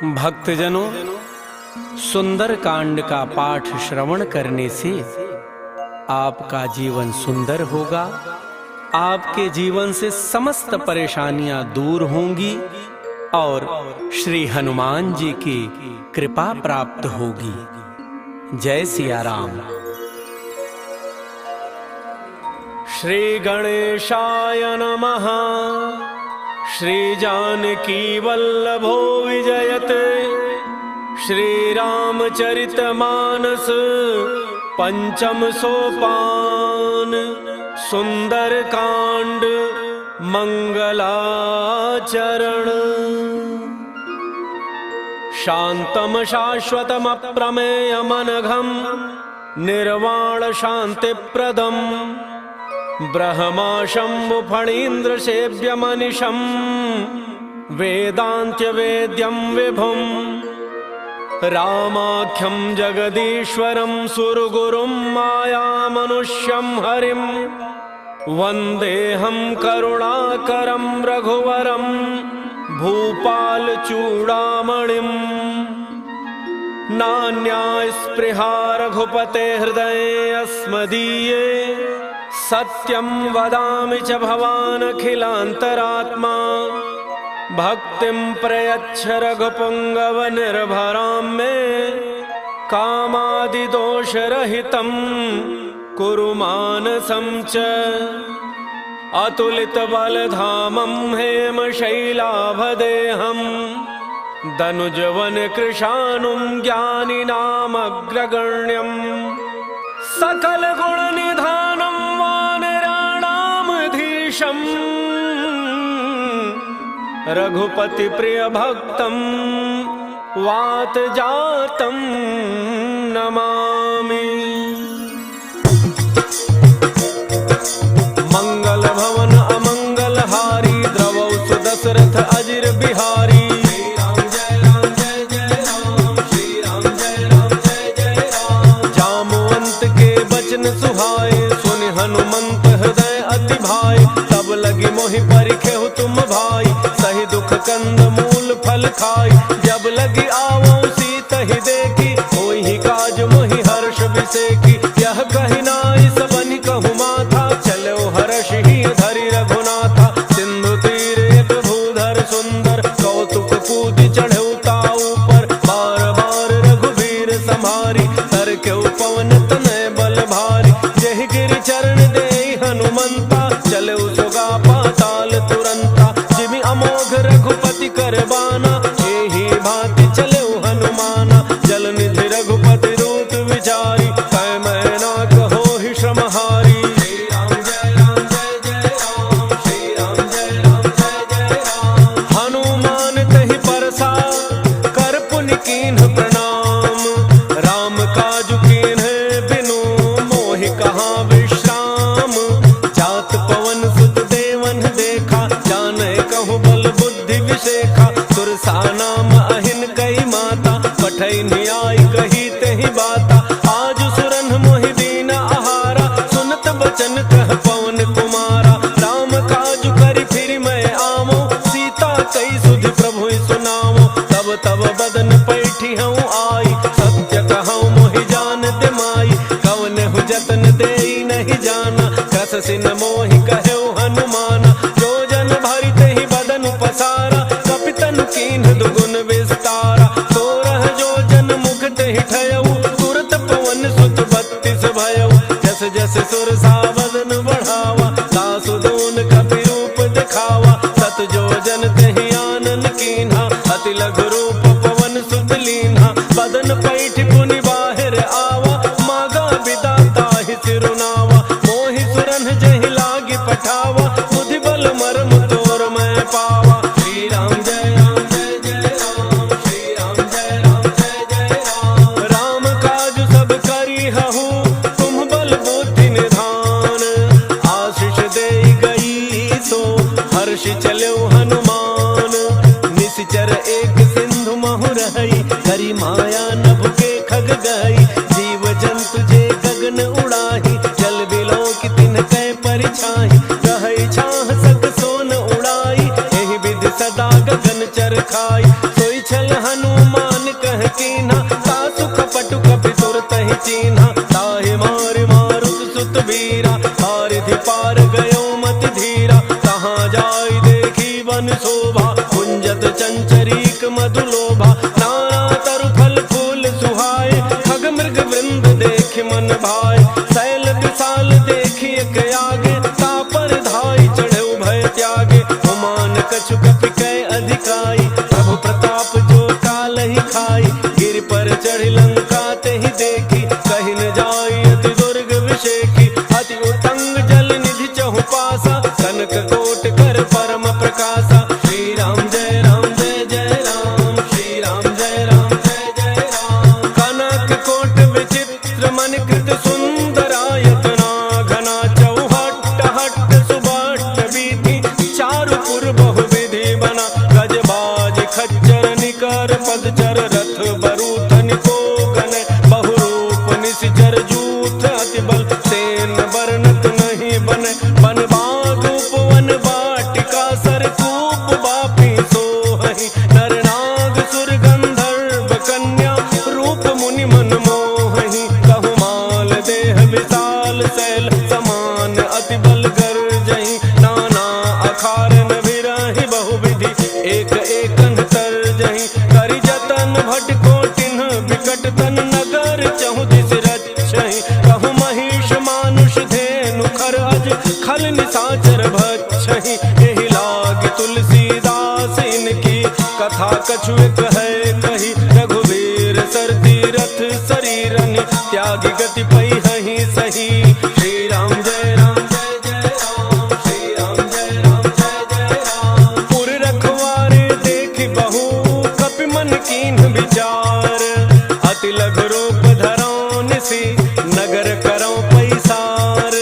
भक्तजनों, सुंदर कांड का पाठ श्रवण करने से आपका जीवन सुंदर होगा। आपके जीवन से समस्त परेशानियां दूर होंगी और श्री हनुमान जी की कृपा प्राप्त होगी। जय सिया राम। श्री गणेशाय नमः। श्री जानकी वल्लभो विजयते। श्री रामचरितमानस पंचम सोपान। सुंदर कांड मंगलाचरण। शांतम शाश्वतम अप्रमेयमनघम निर्वाण शांतिप्रदम ब्रह्मा शंभु फणीन्द्र सेव्यमनिशं वेदांत्य वेद्यं विभुं रामाख्यं जगदीश्वरं सुरगुरुं मायामनुष्यं हरिं वन्देऽहं करुणाकरं रघुवरं भूपालचूडामणिं। नान्या स्पृहा रघुपते हृदये अस्मदीये सत्यं वदामि च भवानखिलान्तरात्मा। भक्तिं प्रयच्छ रघुपुङ्गव निर्भरां मे कामादिदोषरहितं कुरु मानसं च। अतुलितबलधामं हेमशैलाभदेहं दनुजवनकृशानुं ज्ञानिनामग्रगण्यं सकलगुणनिधानं वानराणामधीशं रघुपति प्रिय भक्तं वातजातं नमामि। मंगल भवन अमंगलहारी द्रवौ सुदशरथ अजिर बिहारी। सुहाए सुनि हनुमंत हृदय अति भाई। तब लगी मोहि परिखेहु तुम भाई सही दुख कंद मूल फल खाई। जब लगी आवो सीतहि देखी होई ही काज मोहि हर्ष विसेकी। यह कहि नाई सबनि कहु माथा चलो हर्ष ही धरि रघुनाथा। सिंधु तीर एक भूधर सुंदर कौतुक कूदि चढ़ऊ ताऊ पर। बार बार रघुबीर संहारी तर के पवन तनय बल भारी। जहि गिरि चरण देहि हनुमंता चले सुगा पाताल तुरंता। जिमि अमोघ रघुपति करबाना एहि भांति चले हनुमाना। जल निधि रघुपति रूप विचारी कै मैना कहो ही श्रमहारी। श्री राम जय राम जय जय राम। श्री राम जय राम जय जय राम। हनुमान तहि परसा कर पुनि कीन्ह प्रणाम। राम काजु कीन्ह बिनु मोहि कहाँ विश्राम। जात पवन सुत देवन देखा जाने कहु बल बुद्धि विशेखा। सुरसा नाम अहिन कई माता पठै न्याय कही तेहि बाता। आज सुरन मोहि दीन आहारा सुनत बचन कह पवन कुमारा। राम काजु करि फिर मैं आवो सीता कई सुधि प्रभु सुनावो। तब तब बदन पैठी हूँ आई सत्य कहूँ मोहि जान दे माई। कवनहु जतन देई नहीं जाना कस सिन मोहि कहु हनुमाना। जो जन भरि तेहि बदन पसारा कपितनु कीन्ह दुगुन विस्तारा। 16 जो जन मुख तेहि ठयऊ तुरत पवन सुत 32 भयऊ। जस जस सुरसा बदन बढ़ावा सासु दून कपि रूप दिखावा। सत जो जन तेहि आनन कीन्हा अति लघु रूप पवन सुत लीन्हा। बदन पैठ पुनि बाहिर आवा मागा विदाता ही सिरुनावा। मोहि सुरन जहि लागी पठावा बुद्धि बल मर्म तोर मैं पावा। श्री राम जय राम जय जय राम। श्री राम जय राम जय जय राम। राम काज सब करी हहु तुम बल बुद्धि निधान। आशीष देई गई सो हर्ष चलो हनुमान। निश्चर एक सिंधु महु रही करी माया नभ के खग गई। जीव जंतु जे गगन उड़ाही जल बिलो की तिन कै परिछाही। रहै छाह सक सोन उड़ाई एहि विधि सदा गगन चरखाई। सोई छल हनु पार गयो मत धीरा, कहाँ जाय देखी वन शोभा, कुंजत चंचरीक मधुलोभा, नाना तरु फल फूल सुहाए, खग मृग वृंद देख मन भाए, शैल विशाल देखी एक आगे, तापर धाई चढ़े भय त्यागे, हुमान कछु कपि कै अधिकाई, प्रभु प्रताप जो काल ही खाई, गिर पर चढ़ी लंका ते ही देखी, कहीं न जाई अति दुर्ग विषेखी, अति उत्तंग जल निधि चहु पासा, कनक कोट कर परम प्रकाशा, श्री राम जय राम जय जय राम, श्री राम जय राम जय जय राम, कनक कोट विचित्र मन कृत सुंदरायतना, घना चौहट्ट हट्ट सुबट्ट बीथी, चारुपुर बहुविधि बना, गजबाज खच्चर निकर पदचर, रथ बरूथन को गन, बहुरूप निशिचर जूथ अति बल, सेन बरनत नहीं बन, बन बाग उपवन वाटिका, सरकूप बापी सोहहि, नर नाग सुर गंधर्व कन्या, रूप मुनि मन मोहहि, कहु माल देह विशाल शैल, समान अति बल गर्जहि, नाना अखारन विरहि बहुविधि, एक एकन तरजहि, करि जतन भट कोटिन विकट तन, नगर चहु दिस रक्षहि, कहु महिष मानुष धेनु खर अज, खल निशाचर भक्षहि, एहि लाग तुलसीदास इनकी, कथा कछु एक है कही, रघुवीर सर तीरथ शरीरन, त्याग गति पैहि सही, श्री राम जय राम जय जय राम, श्री राम जय राम जय जय राम, पुर रखवारे देखि बहु, कपि मन कीन्ह विचार, अति लघु रूप धरौ निसि, नगर करौ पैसार,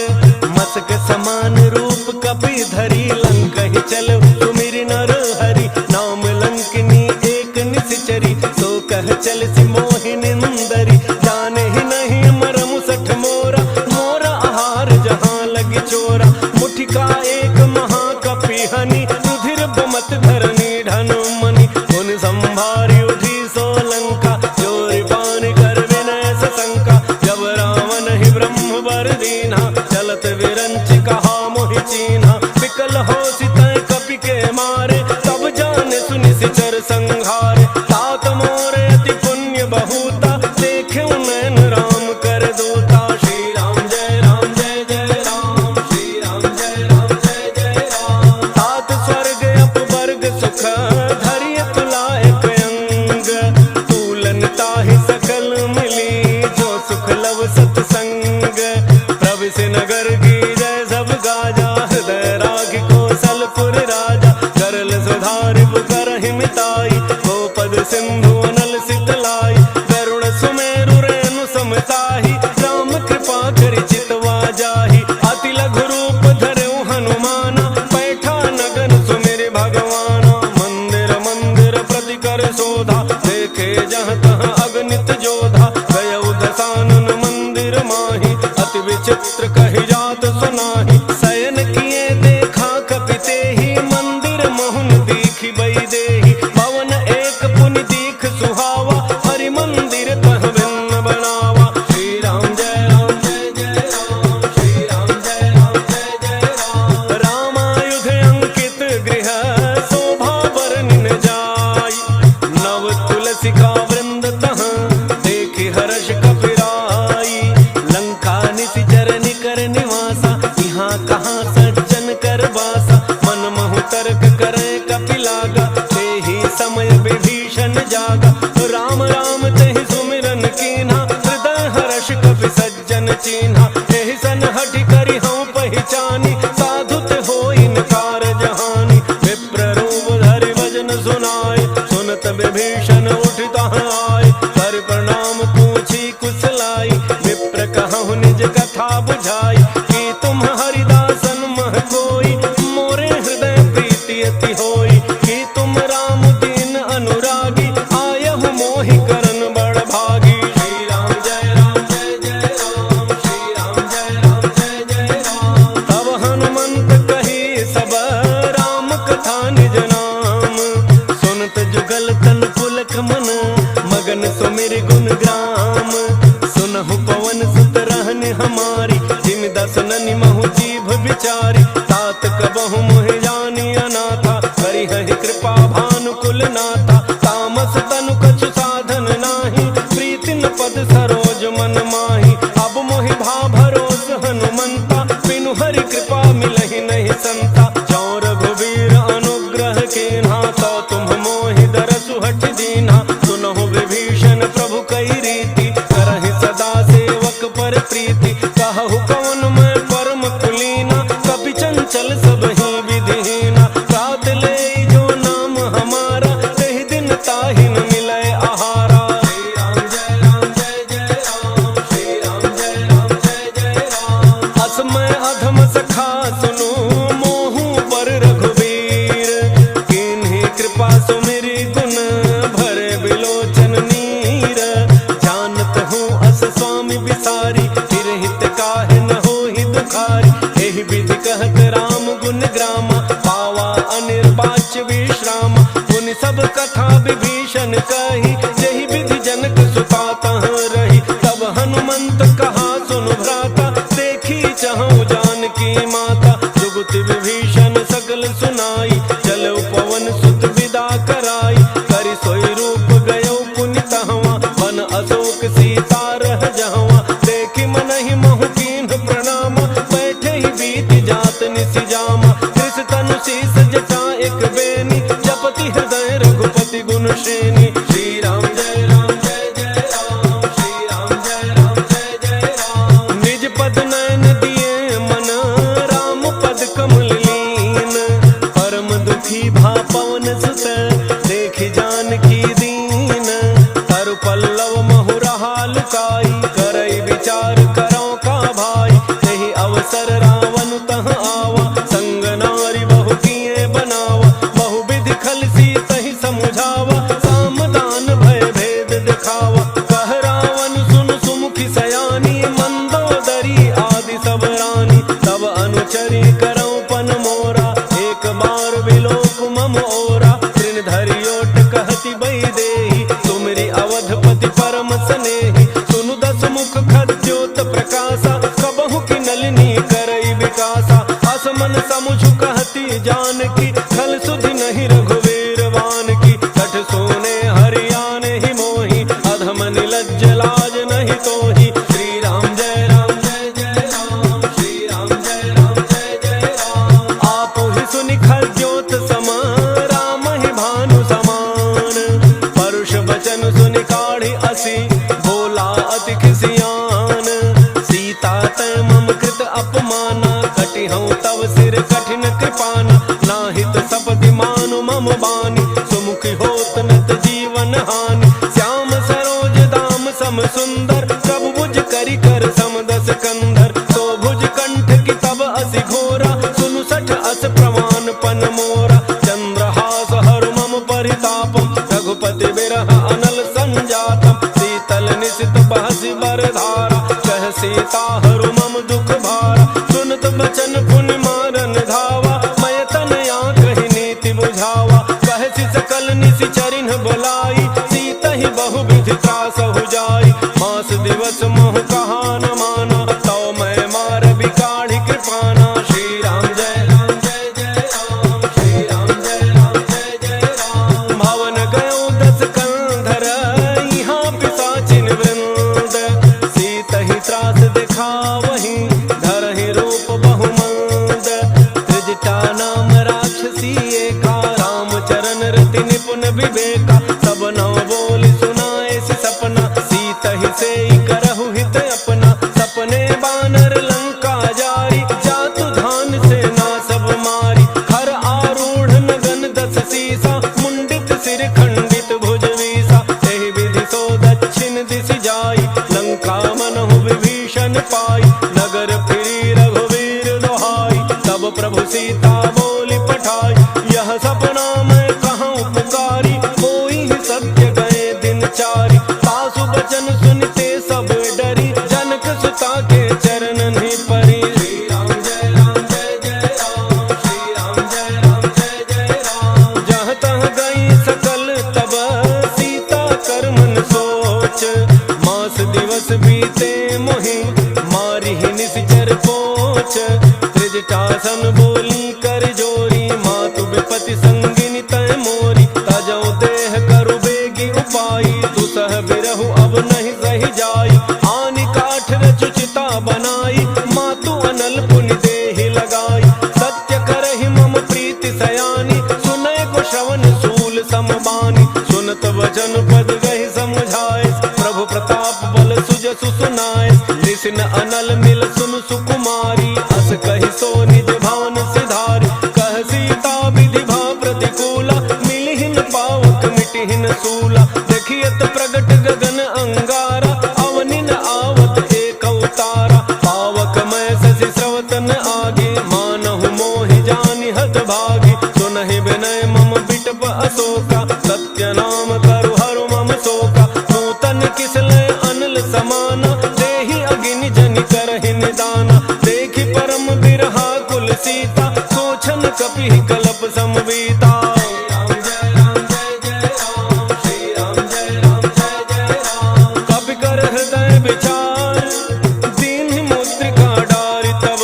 मसक समान रूप कपि धरी, लंकहि चल सुमिरि नर हरि, नाम लंकिनी एक निशिचरी, सो कह चल सि मोहि निंदरी, जाने ही नहीं मरम सठ मोरा, मोरा आहार जहाँ लगी चोरा, मुठिका एक महाकपि हनि, रुधिर बमत धरनी ढन मनि, उन संभारी उठी सो लंका, चोरी पान कर विनय सशंका, जब रावण ही ब्रह्म वर दीन्हा, चलत विरंच कहा मोहि चीन्हा, विकल हो सितय कपि के मारे, तब जाने सुनि सिचर संहारे, तात मोरे अति पुण्य बहुता, देखे नैन राम कर दूता, श्री राम जय राम जय जय राम, श्री राम जय राम जय जय राम, तात स्वर्ग अपवर्ग सुख, धरि तुलायक अंग, तूलन ताहि सकल मिली, जो सुख लव सतसंग, प्रविश नगर की जय सब गाजा, हृदय राग कौशलपुर राजा, करल सुधारि करहि मिताई, गोपद सिंधु अनल सितलाई, गरुड़ सुमेरु रेणु समताहि, राम कृपा करि चितवा जाहि, अति लघु रूप धरऊ हनुमाना, पैठा नगन सुमिरि भगवाना, मंदिर मंदिर प्रति कर शोधा, देखे जहाँ तहाँ अगणित जोधा, गयउ दसानन मंदिर माहि, अति विचित्र कहि जात सुनाहि, शयन किए देखा कपि तेहि, मंदिर मोहन दीखि बई देहि, भवन एक पुनि दीख सुहावा, हरि मंदिर तह भिन्न बनावा, श्री राम जय राम जय जय राम, श्री राम जय राम जय जय राम, रामायुध अंकित गृह, शोभा बरनिन जाय, नव तुलसिका वृंद तह, देखि हर्ष कपिराई, लंका निशिचर निकर निवासा, यहाँ कहाँ सज्जन कर बासा, मन महु तर्क करे कपि लागा, तेहि समय विभीषण जागा, राम राम तेहि सुमिरन कीन्हा, हृदय हर्ष कपि सज्जन चीन्हा, एहि सन हठि करि हऊँ पहिचानी, साधु ते होई नकार जहानी, विप्र रूप धरि भजन सुनाय, सुनत विभीषण उठि तहाँ आय, कर प्रणाम पूछी कुशलाई, विप्र कहु निज कथा बुझाई, कि तुम हरिदासन मह कोई, मोरे हृदय प्रीति अति होई, कि तुम राम दीन अनुरागी, आयहु मोहि करन बड़ भागी, श्री राम जय राम जय जय राम, श्री राम जय राम जय जय राम, तब हनुमंत मिलहि नहीं संता। जो रघुवीर अनुग्रह कीन्हा, तो तुम मोहि दरसु हठ दीन्हा। सुनहु विभीषण प्रभु कई रीति, करहि सदा सेवक पर प्रीति। कहु कवन मैं परम कुलीना, कपि चंचल सब ही विधिहीना। रात ले जो नाम हमारा, कही दिन ताहि न मिलै आहारा। श्री राम जय राम, श्री राम जय राम। असमय अधम सखा सुनो, मोहु पर रघुवीर। किन्हीं कृपा सुमिरि गुण, भरे बिलोचन नीर। जानत हूँ अस स्वामी बिसारी, फिर हित काहे न होहि दुखारी। एहि विधि कहत राम गुण ग्रामा, पावा अनिर्वाच्य विश्राम। मुनि सब कथा विभीषण कही, यही विधि जनक सुता तह रही। तब हनुमंत कहा सुनु भ्राता, देखी चहु जानकी माता। जुगति विभीषण सकल सुनाई, चलऊ पवन सुत विदा कराई। करि सोई रूप गयो पुनि तहवा, बन अशोक सीता रह जहवा। देखि मनहि महु कीन्ह प्रणामा, बैठे ही बीति जात निसि जामा। कृष तनु शीस जटा एक बेनी, जपति हृदय रघुपति गुण श्रेणी। श्री राम जय राम, श्री राम जय राम। निज पद नयन दिए मन, राम पद कमल लीन। परम दुखी भा पवन सुत, देखि जानकी दीन। तरु पल्लव महु रहा लुकाई, करई विचार करो का भाई। यही अवसर रावण तह आवा, संग नारी बहु किए बनावा। बहु विधि खल सीतहि समुझावा, सामदान भय भेद दिखावा। कह रावण सुन सुमुखी सयानी, मंदोदरी आदि सब रानी। तब अनुचरी करौ पन मोरा, एक बार बिलोक मम ओरा। तृण धरि ओट कहति वैदेही, तुमरी अवधपति परम स्नेही। सुनु दस मुख खद्योत प्रकाशा, कबहु की नलिनी करई विकासा। असमन समुझ कहती जानकी, खल सुधि नहीं रघुवीर वान की। कठ सोने हरियाने ही मोही, अधम निलज्ज लाज नहीं तोही। श्री राम जय राम, श्री राम जय राम। आप ही सुनि खद्योत समा, राम ही भानु समान। परुष बचन सुनि काढ़ी असी, बोला अति खिसियान। सीता तै मम कृत अपमाना, कटि हूँ तब सिर कठिन कृपाना। नाहित सपति मानु मम बानी, सुमुखी होत नत जीवन हानि। श्याम सरोज दाम सम सुंदर, प्रभु भुज करि कर समदस कंधर। तो भुज कंठ की तब असि घोरा, सुनु सठ अस प्रमाण पन मोरा। चंद्रहास हर मम परितापम, रघुपति बिरह अनल संजातम। शीतल निशित बहसि बरधारा, कह सीता हरु मम दुख भारा। सुनत बचन पुनि मारन धावा, मैं तनया कहि नीति बुझावा। कहसि सकल निशि चरिन्ह बोलाई, सीत ही बहु विधि त्रासहु जाई। मास दिवस मोह कहा न माना, तो मैं मार बिकाढ़ी कृपाना। श्री राम जय राम, श्री राम जय राम। भवन गयो दस कंधर, यहाँ पिशाचिन वृंद। सीत ही त्रास दिखावहि, धरहि रूप बहुमंद। त्रिजटा नाम राक्षसी एका, रामचरण रति निपुण विवेका। सब नव बोली सुनाए सि सपना, सीत ही से करहु हित अपना। सपने बानर लंका जारी, जातु धान सेना सब मारी। हर आरूढ़ नगन दस सीसा, मुंडित सिर खंडित भुज वीसा। एहि विधि सो दक्षिण दिशि जाई, लंका मनहु विभीषण पाई। नगर फिरी रघुवीर दोहाई, तब प्रभु सीता बोली पठाई। यह सपना मैं कहूँ पुकारी, कोई ही सत्य गए दिन चारी। सासु बचन सुनते सब डरी, जनक सुता के चरण नहीं परी। श्री राम जय राम, श्री राम जय राम। जहाँ तहाँ गई सकल तब, सीता कर मन सोच। मास दिवस बीते मोहि, मारी ही निश्चर पोच। त्रिजटा सन बोली कर जोरी, मातु विपति संगिनी तय मोरी। तजौ देह करु बेगी उपाई, दुसह बिरहु अब नहीं सही जाई। आनि काठ रचु चिता बनाई, मातु अनल पुनि देहि लगाई। किसिन अनल मिल सुन सुकुमारी, अस कहि सो निज भान सिधारी। कह सीता विधि भा प्रतिकूला, मिलिहिन पावक मिटिहिन सूला। देखियत प्रगट गगन अंगारा, अवनिन आवत एक अवतारा। पावक मैं शशि स्रवतन आगे, मानहु मोहि जानि हत भागी। सुनहि विनय मम बिटप अशोका, सत्य नाम करु हरु मम शोका। नूतन किसलय अनल समाना, देहि अगिनि जनि करहि निदाना। देखि परम बिरहा कुल सीता, सोचन कपिहि कलप समवीता। कपि कर हृदय विचार, दीन्हि मुद्रिका डारि तब।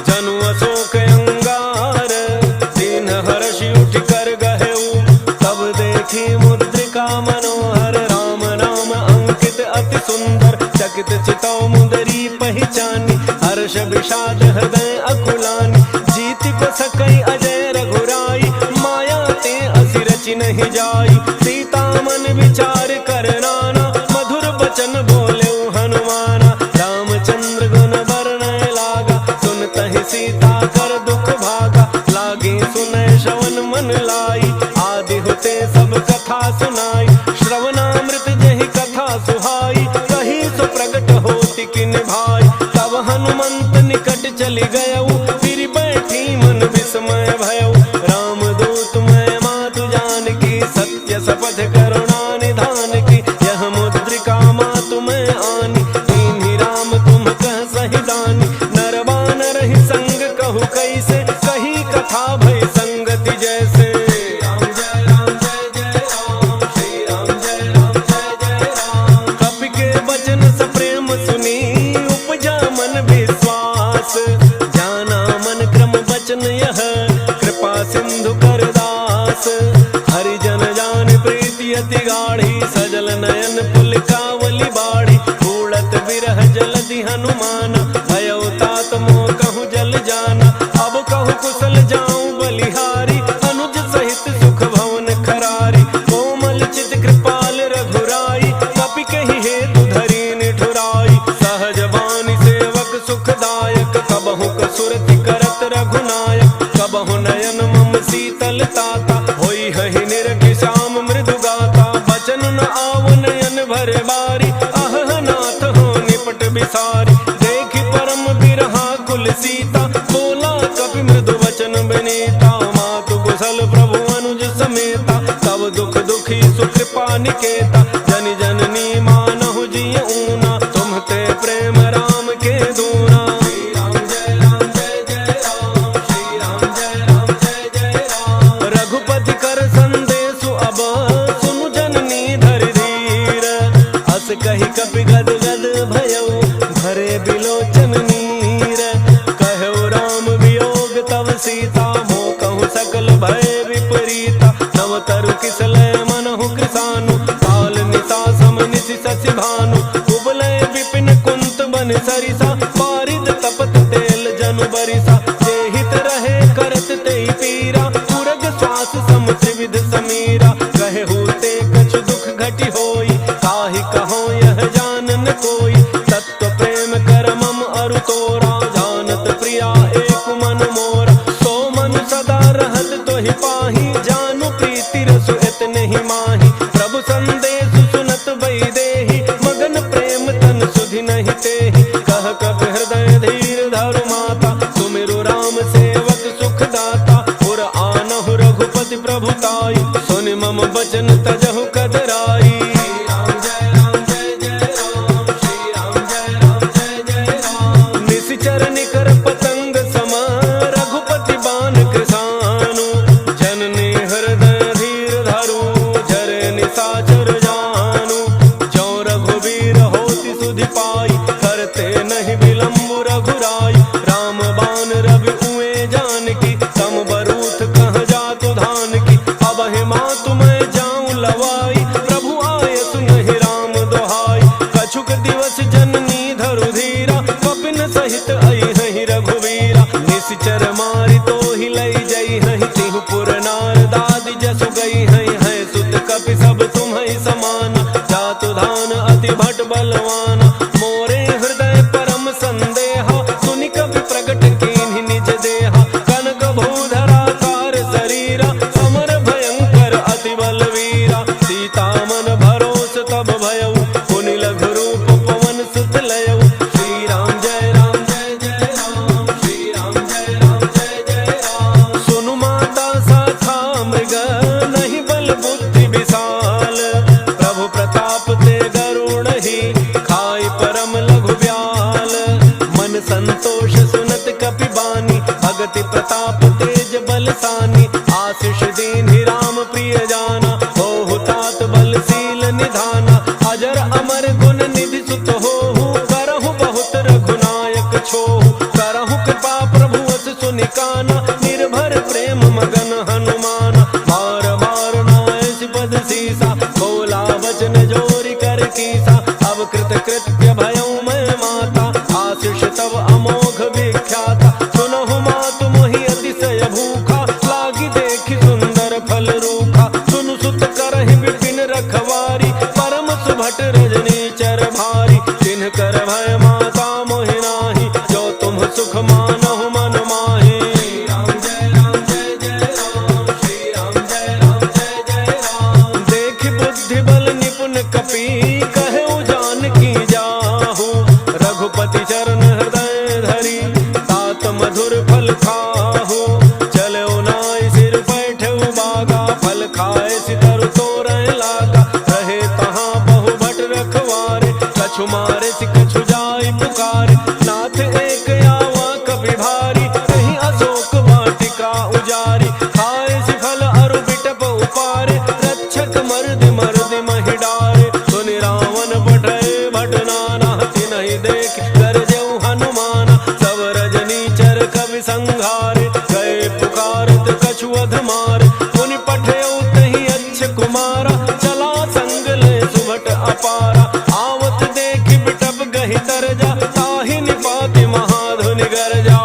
जनु अशोक अंगार, दीन हर्षि उठि कर गहेउ। तब देखी मुद्रिका मनोहर, राम नाम अंकित अति सुंदर। चकित चितौ मुदरी पहिचानी, हर्ष विषाद हृदय अकुलानी। जीति को सकई अजय रघुराई, माया ते असि रचि नहीं जाई। सीता मन विचार कर नाना, मधुर बचन बोले हनुमाना। रामचंद्र गुण वर्णय लागा, सुनतहि सीता कर दुख भागा। लागे सुनय श्रवण मन लाई, आदि होते सब कथा सुनाई। श्रवणामृत जहि कथा सुहाई, कही सो प्रगट होति किन भाई। तब हनुमंत निकट चली गयऊ, फिर बैठी मन विस्मय भयऊ। राम दूत मैं मातु जानकी, सत्य शपथ करुणा निधान की। यह मुद्रिका मातु मैं आनी, दीन्हि राम तुम कह सहि दानी। नर बानर ही संग कहु कैसे, कही कथा भय संगति जैसे। कपि के वचन सप्रेम सुनी, उपजा मन विश्वास। जाना मन क्रम वचन यह, कृपा सिंधु कर दास। हरिजन जान प्रीति अति गाढ़ी, सजल नयन पुलकावली बाढ़ी। उड़त बिरह जलधि हनुमाना, भयउ तात मोह कहूँ जल जाना। अब कहूँ कुशल जाऊं बलिहारी, अनुज सहित सुख भवन खरारी। कोमल चित कृपाल रघुराई, कपि कहि हेतु धरि निठुराई। सहज बानी सेवक सुखदायक, कबहु कसुरति करत रघुनायक। कबहु नयन मम शीतल ताता, होई हहि निरखि श्याम मृदु गाता। बचन न आव नयन भरे बारी, अहह नाथ हो निपट बिसारी। देखि परम बिरहा कुल सीता, बोला कपि मृदु वचन विनीता। मातु कुशल प्रभु अनुज समेता, तब दुख दुखी सुकृपा निकेता। जन जननी मानहु जिय ऊना, तुम्हते प्रेम राम के दूना। रघुपति कर संदेशु अब, सुनु जननी धरि धीर। अस कहि कपि गद गद भयउ, भरे बिलोचन नीर। कहु राम वियोग तव सीता, मोह कहूँ सकल भय विपरीता। नव तरु किसलय मनहु कृसानु, काल निशा सम निशि शशि भानु। कुबलय विपिन कुंत बन सरिसा, पारिद तपत तेल जनु बरिसा। जेहित रहे करत तेहि पीरा, पुरग श्वास सम त्रिविध समीरा। कहे होते कछु दुख घटि होई, काहि कहो यह जानन कोई। तत्व प्रेम कर मम अरु तोरा, जानत प्रिया एक मन मोरा। सो मन सदा रहत तोहि पाही, जानु प्रीति रसु इतने ही माही। प्रभु संदेश सुनत वैदेही, मगन प्रेम तन सुधि नहीं तेहि। कह कपि हृदय धीर धरु माता, सुमिरु राम सेवक सुख दाता। पुर आनहु रघुपति प्रभुताई, सुनि मम बचन तजहु कदराई। निशिचर निकर पतंग सम, रघुपति बान कृसानु। जननी निर्भर प्रेम मगन हनुमान। बार बार नायस पद सीसा, बोला वचन जोरी कर कीसा। अब कृत कृत्य भयऊ मैं माता, आशीष तब अमोघ विख्याता। सुनहु मातु मोहि अतिशय भूखा, लागी देखि सुंदर फल रूखा। सुन सुत करहि विपिन रखवारी, परम सुभट रजनी चर भारी। तिन्ह कर भय माता मोहि नाही, जो तुम सुख मानहु मन माहि। राम जय राम जय जय राम, श्री राम जय राम जय जय राम। देख बुद्धि बल निपुण कपि, कहु जानकी जाहु। रघुपति चरण हृदय धरी, तात मधुर फल खाहु। चलऊ नाइ सिर बैठऊ बागा, फल खाए सितरु तोरय लागा। रहे तहाँ बहु भट रखवारे, कछु मारे सि कछु जाय पुकारे। नाथ एक आवा कपि भारी, कहीं अशोक वाटिका उजारी। खाए सि फल अरु बिटप उपारे, रक्षक मर्द मर्द महि डारे। सुनि रावण पठय भट नाना, तिनहि देख गरजऊ हनुमाना। सब रजनी चर कवि संघारे, गए पुकारत कछु अध मारे। मुनि पठयऊ तहि अच्छ कुमारा, चला संग ले सुभट अपारा। आवत देख बिटप गहि तरजा, ताहि निपाति महाधुनि गरजा।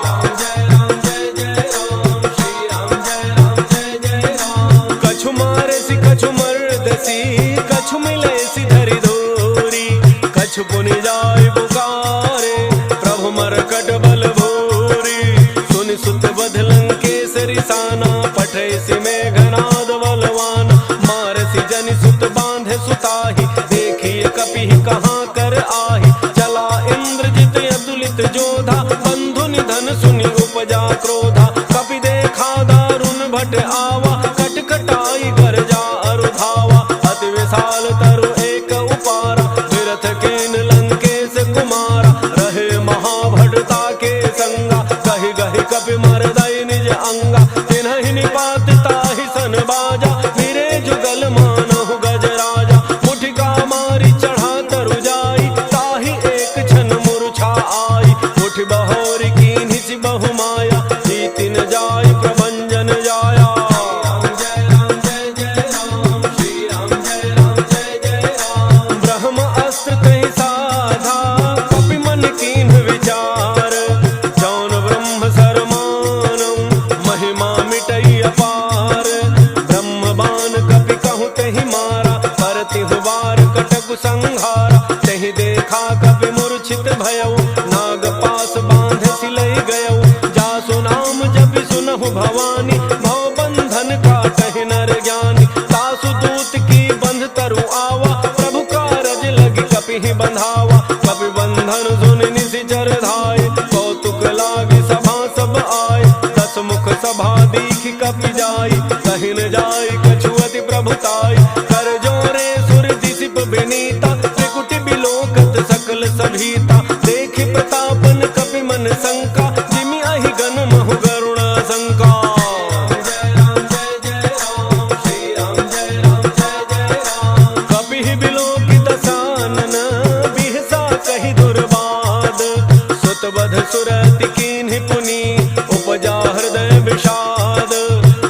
राम जय राम जय जय राम, श्री राम जय राम जय जय राम। कछु मारे सि कछु मर्दसी, कछु मिले सि धरि धूरी। कछु पुनि जाय पुकारे, प्रभु मरकट बल भूरी। सुनि सुत बध लंकेसरि साना, पठै सि मेघनाद बलवान। मारसि जनि सुत बांधे सुताहि, देखिए कपिहि कहाँ कर आहि। चला इंद्रजित अतुलित जोधा, बंधु निधन सुनि उपजा क्रोधा। कपि देखा दारुण भट आवा, कटकटाई गरजा अरु धावा। अति विशाल तरु एक उपारा, विरथ केन लंकेश कुमारा। रहे महाभटता के संगा, कहि गहि कपि मरदय निज अंगा। तिन्हि निपात ताहि सन बाजा, फिरे जुगल मानहु गजराजा। मुठिका मारी चढ़ा तरु जाई, ताहि एक क्षण मूर्छा आई। उठ बहोरी कीन्हि सि बहु माया, जीति न जाय प्रभंजन जाया। राम जय राम जय जय राम, श्री राम जय राम जय जय राम। ब्रह्म अस्त्र कहि साधा, कपि मन कीन्ह विचार। जौन ब्रह्म सर मानऊ, महिमा मिटई अपार। ब्रह्म बाण कपि कहूँ तहि मारा, परतिहु बार कटकु संहारा। तहि देखा कपि मूर्छित भयऊ, नाग पास बांध सिलई गयऊ। जासु नाम जपि सुनहु भवानी, भव बंधन काटहि नर ज्ञानी। तासु दूत की बंध तरु आवा, प्रभु कारज लगी कपिहि बंधावा। कपि बंधन सुनि निशिचर धाय, कौतुक लागी सभा सब आय। दस मुख सभा दीखि कपि जाई, कहि न जाय कछु अति प्रभुताई। कर जोरे सुर दिसिप विनीता, त्रिकुटि बिलोकत सकल सभीता। देखि प्रतापन कपि मन शंका, जिमि अहि गन महु गरुणा शंका। राम जय राम जय जय राम, श्री राम जय राम जय जय राम। कपिहि बिलोकि दसानन, बिहसा कहि दुर्बाद। सुत बध सुरति कीन्हि पुनि, उपजा हृदय विषाद।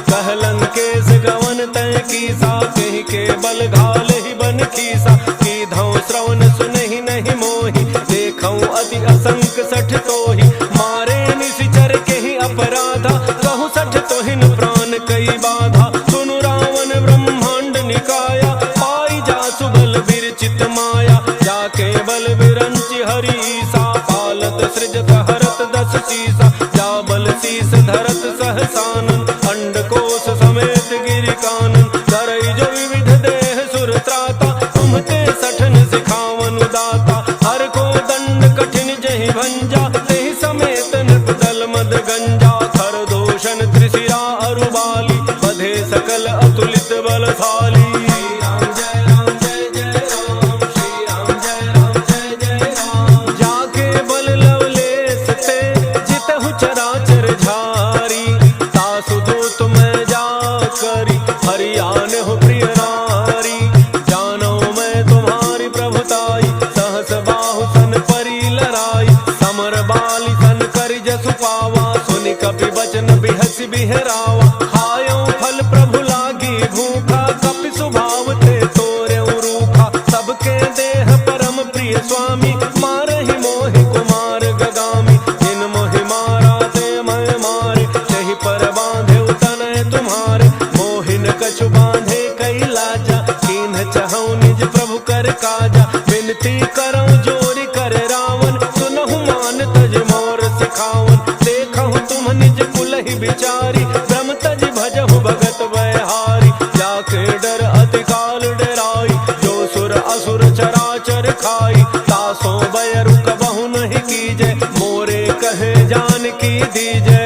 कह लंकेश गवन तय कीसा, कहि के बल घालहि बन खीसा। कीधौ श्रवण सुनहि नहीं मोहि, देखौ अति असंक सठ तोहि। मारे निशिचर केहि अपराधा, कहु सठ तोहिन प्राण कई बाधा। सुनु रावण ब्रह्मांड निकाया, पाई जासु बल विरचित माया। जाके बल विरंचि हरीसा, पालत सृजत हरत दस शीसा। जा बल शीस धरत सहसानन, अंडकोश समेत गिरि कानन। करई जो विविध देह सुर त्राता, तुम्हते सठन सिखावन दाता। हर को दंड कठिन जहि भंजा, तेहि समेत नृप दल मद गंजा। खर दोषण त्रिशिरा अरु बाली, बधे सकल अतुलित बलशाली। राम जय राम जय जय राम, श्री राम जय राम जय जय राम। जाके बल लवलेस ते, जितहु चराचर झारी। तासु बिहसी बिहरावा खायो फल प्रभु लागी भूखा कपि स्वभाव ते तोरे रूखा सबके देह परम प्रिय स्वामी मारहि मोहि कुमार गगामी जिन मोहि मारा ते मैं मारे तहि पर बांधे तनय तुम्हारे मोहिन कछु बांधे कई लाजा कीन्ह चहु निज प्रभु कर काजा विनती करऊं जोरी कर रावण सुनहु मान तज मोर सिखावन देखहु तुम निज कुलहि बिचारी ब्रह्म तज भजहु भगत बयहारी जाके डर अति काल डराई जो सुर असुर चराचर खाई तासो बयरु कबहु नहीं कीजय मोरे कहे जान की दीजय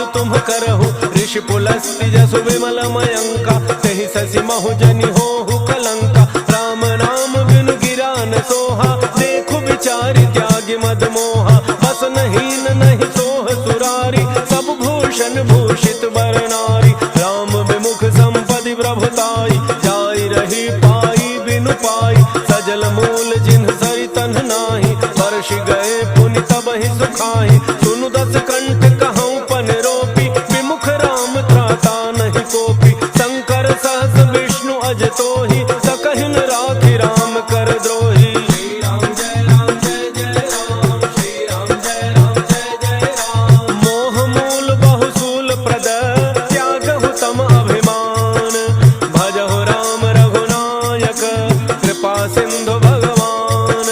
ऋषि पुलस्ति जसु विमल मयंका तहि ससि महु जनि होहु कलंका राम नाम बिनु गिरा न सोहा देखु विचारि त्यागी मद मोहा बस नहीं नहीं सोह सुरारी सब भूषण भूषित बर नारी राम विमुख संपदि प्रभुताई जाई रही पाई बिनु पाई सजल मूल जिन्ह सरि तन्ह नाही वर्ष गए पुनि तब ही सुखाई सुनु दस कंठ कहूँ पन रोपी विमुख राम त्राता नहीं कोपी शंकर सहस विष्णु अज तोहि सकहिन राखि राम कर द्रोही मोह मूल बहुसूल प्रद त्यागहु तम अभिमान भजहु राम रघुनायक कृपा सिंधु भगवान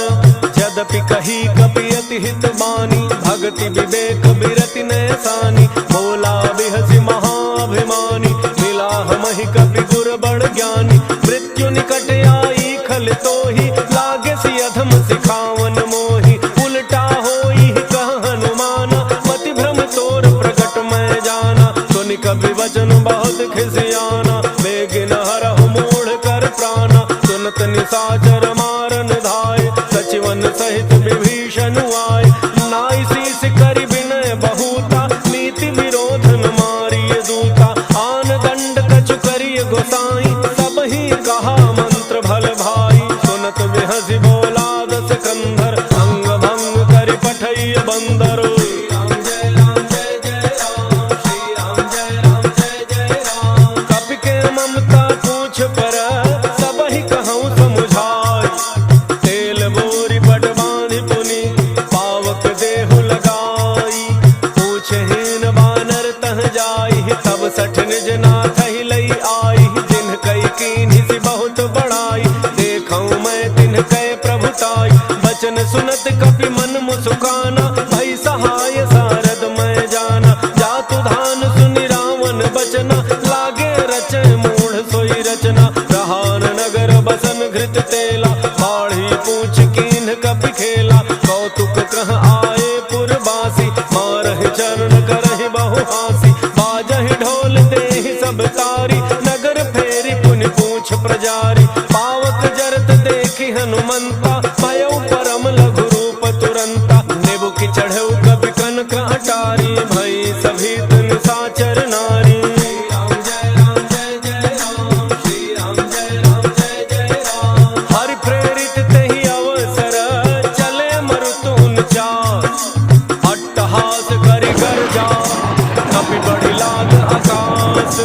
यद्यपि कही कपि अति हित बानी भक्ति विवेक बिरति नैसानी बोला बिहसी महाभिमानी मिला हमहि कपि गुर बड़ ज्ञानी मृत्यु निकट आई खल तोहि लागे सि अधम सिखावन मोहि उल्टा होई कह हनुमाना मति भ्रम तोर प्रकट मैं जाना सुनि कपि वचन बहुत खिसियाना बेगिन हरहु मूढ़ कर प्राणा सुनत निशाचर मारन धाय सचिवन सहित विभीषण आए नाई शीस करि विनय बहुता नीति विरोधन मारिय दूता आन दंड कछु करिय गोसाई सब ही कहा मंत्र भल भाई सुनत बिहसी बोला दस कंधर अंग भंग करि पठइय बंदर कपि के ममता पूछ पर सब ही कहूँ समुझाई तेल बोरी पट बांधि पुनि पावक देहु लगाई पूछहीन बानर तह जाई तब सठ निज नाथ ही लई आई जिन कई कीन्हि सि बहुत बड़ाई देखऊं मैं तिन्ह कै प्रभुताई बचन सुनत कपि मन मुसुकाना भई सहाय सारद मैं जाना जातु धान सुनि रावण बचना लागे रचे मूढ़ सोई रचना प्रहार नगर बसन घृत तेला बाढ़ी पूछ कीन्ह कपि खेला कौतुक कह आए पुरबासी मारहि चरण करहि बहु हासी बाजहि ढोल देहि सब तारी नगर फेरी पुनि पूछ प्रजारी पावक जरत देखि हनुमंता भयउ परम लघु रूप तुरंता नेबु की चढ़ऊ कपि कनक अटारी भई सभी तुन साचर नारी हरि प्रेरित तेहि अवसर चले मरुतुन चार अट्टहास करि गर्जा कपि बढ़ि लाग आकाश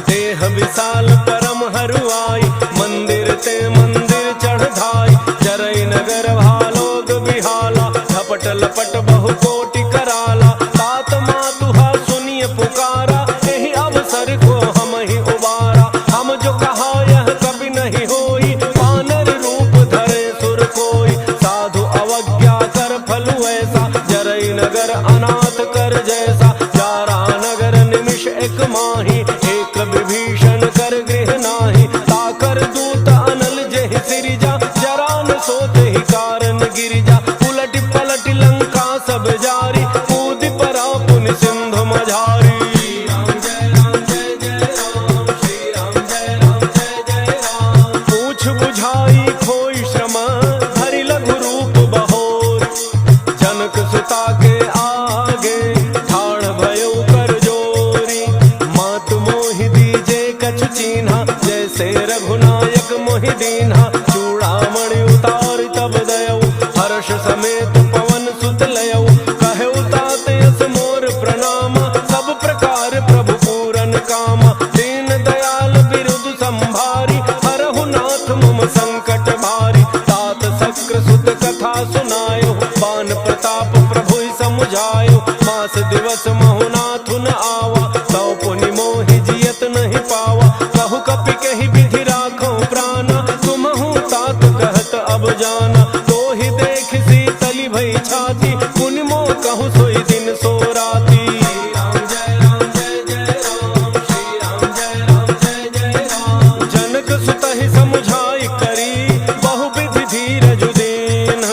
देह विशाल परम हरुआई मंदिर ते मंदिर चढ़ धाई जरई नगर भालोग बिहाला झपट लपट बहु कोटि कराला तात मातुहा सुनिय पुकारा एहि अवसर को हम ही उबारा हम जो कहा यह कभी नहीं होई वानर रूप धरे सुर कोई साधु अवज्ञा कर फल ऐसा जरई नगर अनाथ कर जैसा जारा नगर निमिष एक माही एक विभीषण कर गृह नाही ताकर दूत अनल जेहि सिरिजा जरा न सोते ही कारण गिरिजा उलट पलट लंका सब जारी कूद परा पुनि सिंधु मझारी पूछ बुझाई खोई श्रम हरि लघु रूप बहोर प्रभु समुझायो, मास दिवस महु नाथु न आवा, तौ पुनि मोहि जियत नहीं पावा। कहु कपि कहि विधि राखो प्राणा, तुमहु तात कहत अब जाना। तो ही देख शीतली भई छाती, पुनि मोह कहु सोई दिन सो राती। जनक सुतहि समुझाई करी, बहु विधि धीरज दीन।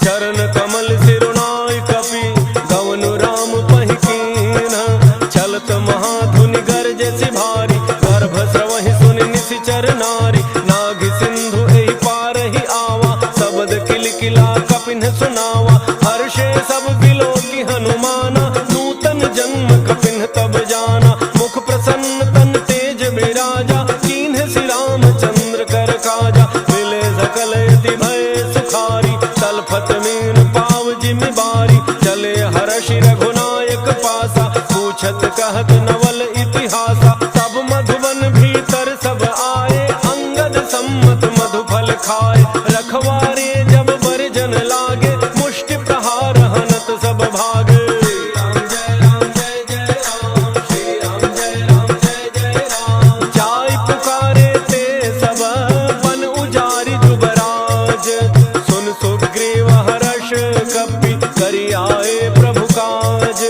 चरण कमल सिरुनाई कपि, गवनु राम पहि कीन। चलत महाधुनि गरजे सि भारी, गर्भ स्रवहि सुनि निशिचर नारी। नाग सिंधु एहि पारहि आवा, शब्द किलकिला कपिन सुनावा। हर्षे सब बिलो की हनुमाना, नूतन जन्म कपिन तब जाना। मुख प्रसन्न तन तेज बिराजा, कीन्ह श्री रामचंद्र कर काजा। मिले सकल यति भय सुखारी, तलफत मीन पाव जिमि बारी। चले हर्षि रघुनायक पासा, पूछत कहत नवल इतिहासा। तब मधुबन भीतर सब आए, अंगद सम्मत मधुफल खाए। रखवारे जब बरजन लागे, मुष्टि प्रहार हनत सब भागे। जाय पुकारे ते सब, बन उजारि जुबराज। सुन सुग्रीव हर्ष कपि, करि आए प्रभु काज।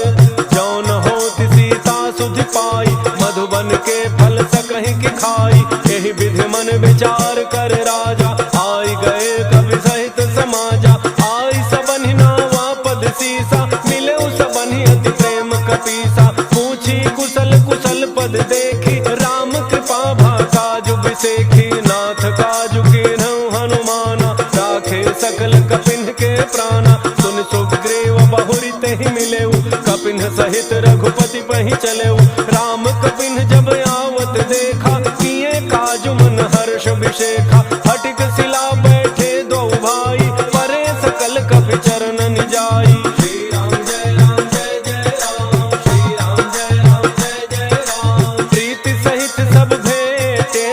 जौन होत सीता सुधि पाई, मधुबन के फल सकहि की खाई। एहि विधि मन विचार कर राजा, आई गए कवि सहित समाजा। आई सबनि नावा पद सीसा, मिले सबनि अति प्रेम कपीसा। पूछी कुशल कुशल पद देखी, राम कृपा भा काजु बिसेखी। नाथ काजु कीन्हु हनुमाना, राखे सकल कपिन के प्राणा। सुन सुग्रीव बहुरि तेहि मिलेउ, कपिन सहित रघुपति पहि चलेउ। राम कपिन जब आवत देखा, किए काजु मन हर्ष विशेखा। हटिक सिला बैठे दो भाई, परे सकल कपि चरण निजाई। श्री राम जय राम जय जय राम, श्री राम जय राम जय जय राम। प्रीति सहित सब भेटे,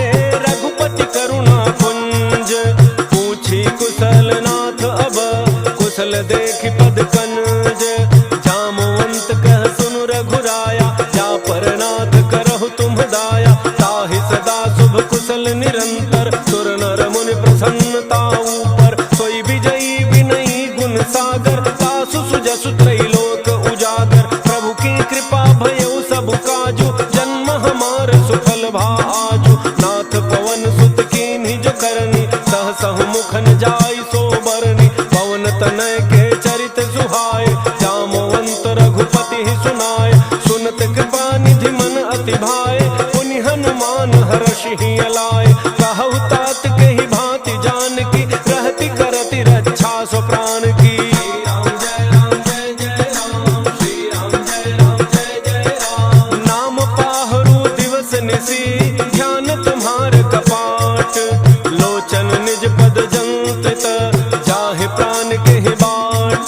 रघुपति करुणा पुंज। पूछी कुशल नाथ अब, कुशल देखि पद कनज। जामवंत कह सुनु रघुराया, जा पर नाथ करहु तुम दाया। ताहि सदा शुभ कुशल निरंतर, सुर नर मुनि प्रसन्नता ऊपर। सोई विजयी विनयी गुण सागर, तासु सुजसु त्रैलोक उजागर। प्रभु की कृपा भयउ सब काजु, जन्म हमार सुफल भा आजु। नाथ पवन सुत कीन्हि जो करनी, सहसहु मुख न जाई सो बरनी। पवन तनय के चरित सुहाए, जामवंत रघुपति ही सुनाए। सुनत कृपा निधि मन अति भाए, पुनि हनुमान हर्षि ही अलाए। कहु तात कहि भांति जानकी, रहति करति रक्षा सो प्राण की। श्री राम जय राम जय जय राम, श्री राम जय राम जय जय राम। नाम पाहरु दिवस निसी, ध्यान तुम्हार कपाट। लोचन निज पद जंत्रित, जाहि प्राण केहि बाट।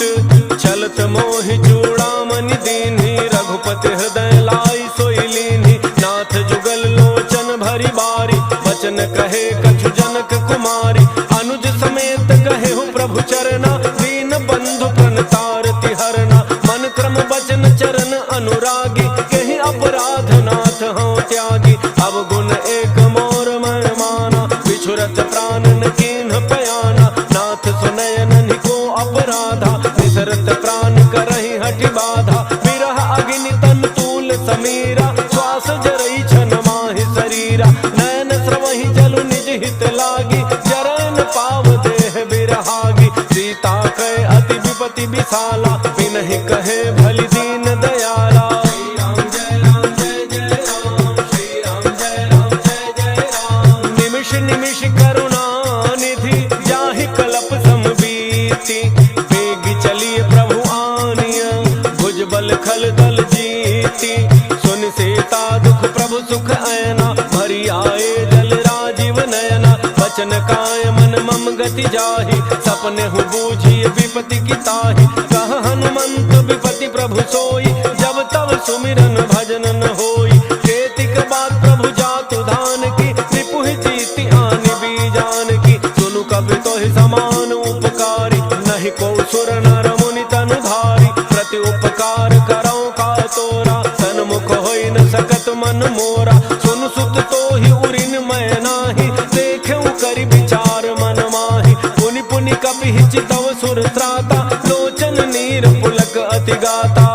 चलत मोहि चूड़ामणि दीन्हि, रघुपति हृदय लाई सोई लीन्हि। नाथ जुगल लोचन भरी बारी, बचन कहे कछु जनक कुमारी। अनुज समेत कहेहु प्रभु चरना, दीन बंधु प्रणतारति हरना। मन क्रम बचन चरण अनुरागी, कहीं अपराध नाथ हूँ त्यागी। अब गुण एक मोर मैं माना, बिछुरत प्राण न कीन्ह पयाना। नाथ सुनय ननि को अपराधा, निसरत प्राण करहि हठि बाधा। विरह अग्नि तन तूल समीरा, श्वास जरई छन माहि शरीरा। नैन स्रवहि जलु निज हित लागी, जरन पाव देह बिरहागी। सीता कहे अति विपति विशाला, बिनहि कहे भलि दीन दयाला। श्री राम जय राम जय जय राम, श्री राम जय राम जय जय राम। निमिष निमिष करुणा निधि, जाहि कलप समबीति। बेगी चलिए प्रभु आनिया, भुज बल खल दल जीती। सुन सीता दुख प्रभु सुख ऐना, भरी आए जल राजीव नयना। बचन काय मन मम गति जाहि, सपने हु बूझिए विपति की ताहि। कह हनुमंत विपति प्रभु सोई, जब तब सुमिरन भजन न होई। केतिक बात प्रभु जातु धान की, रिपुहि जीति आनि बीजान की। सुनु कवि तोहि समान उपकारी, नहीं को सुर नर मुनि तनु धारी। रघुपति गाता।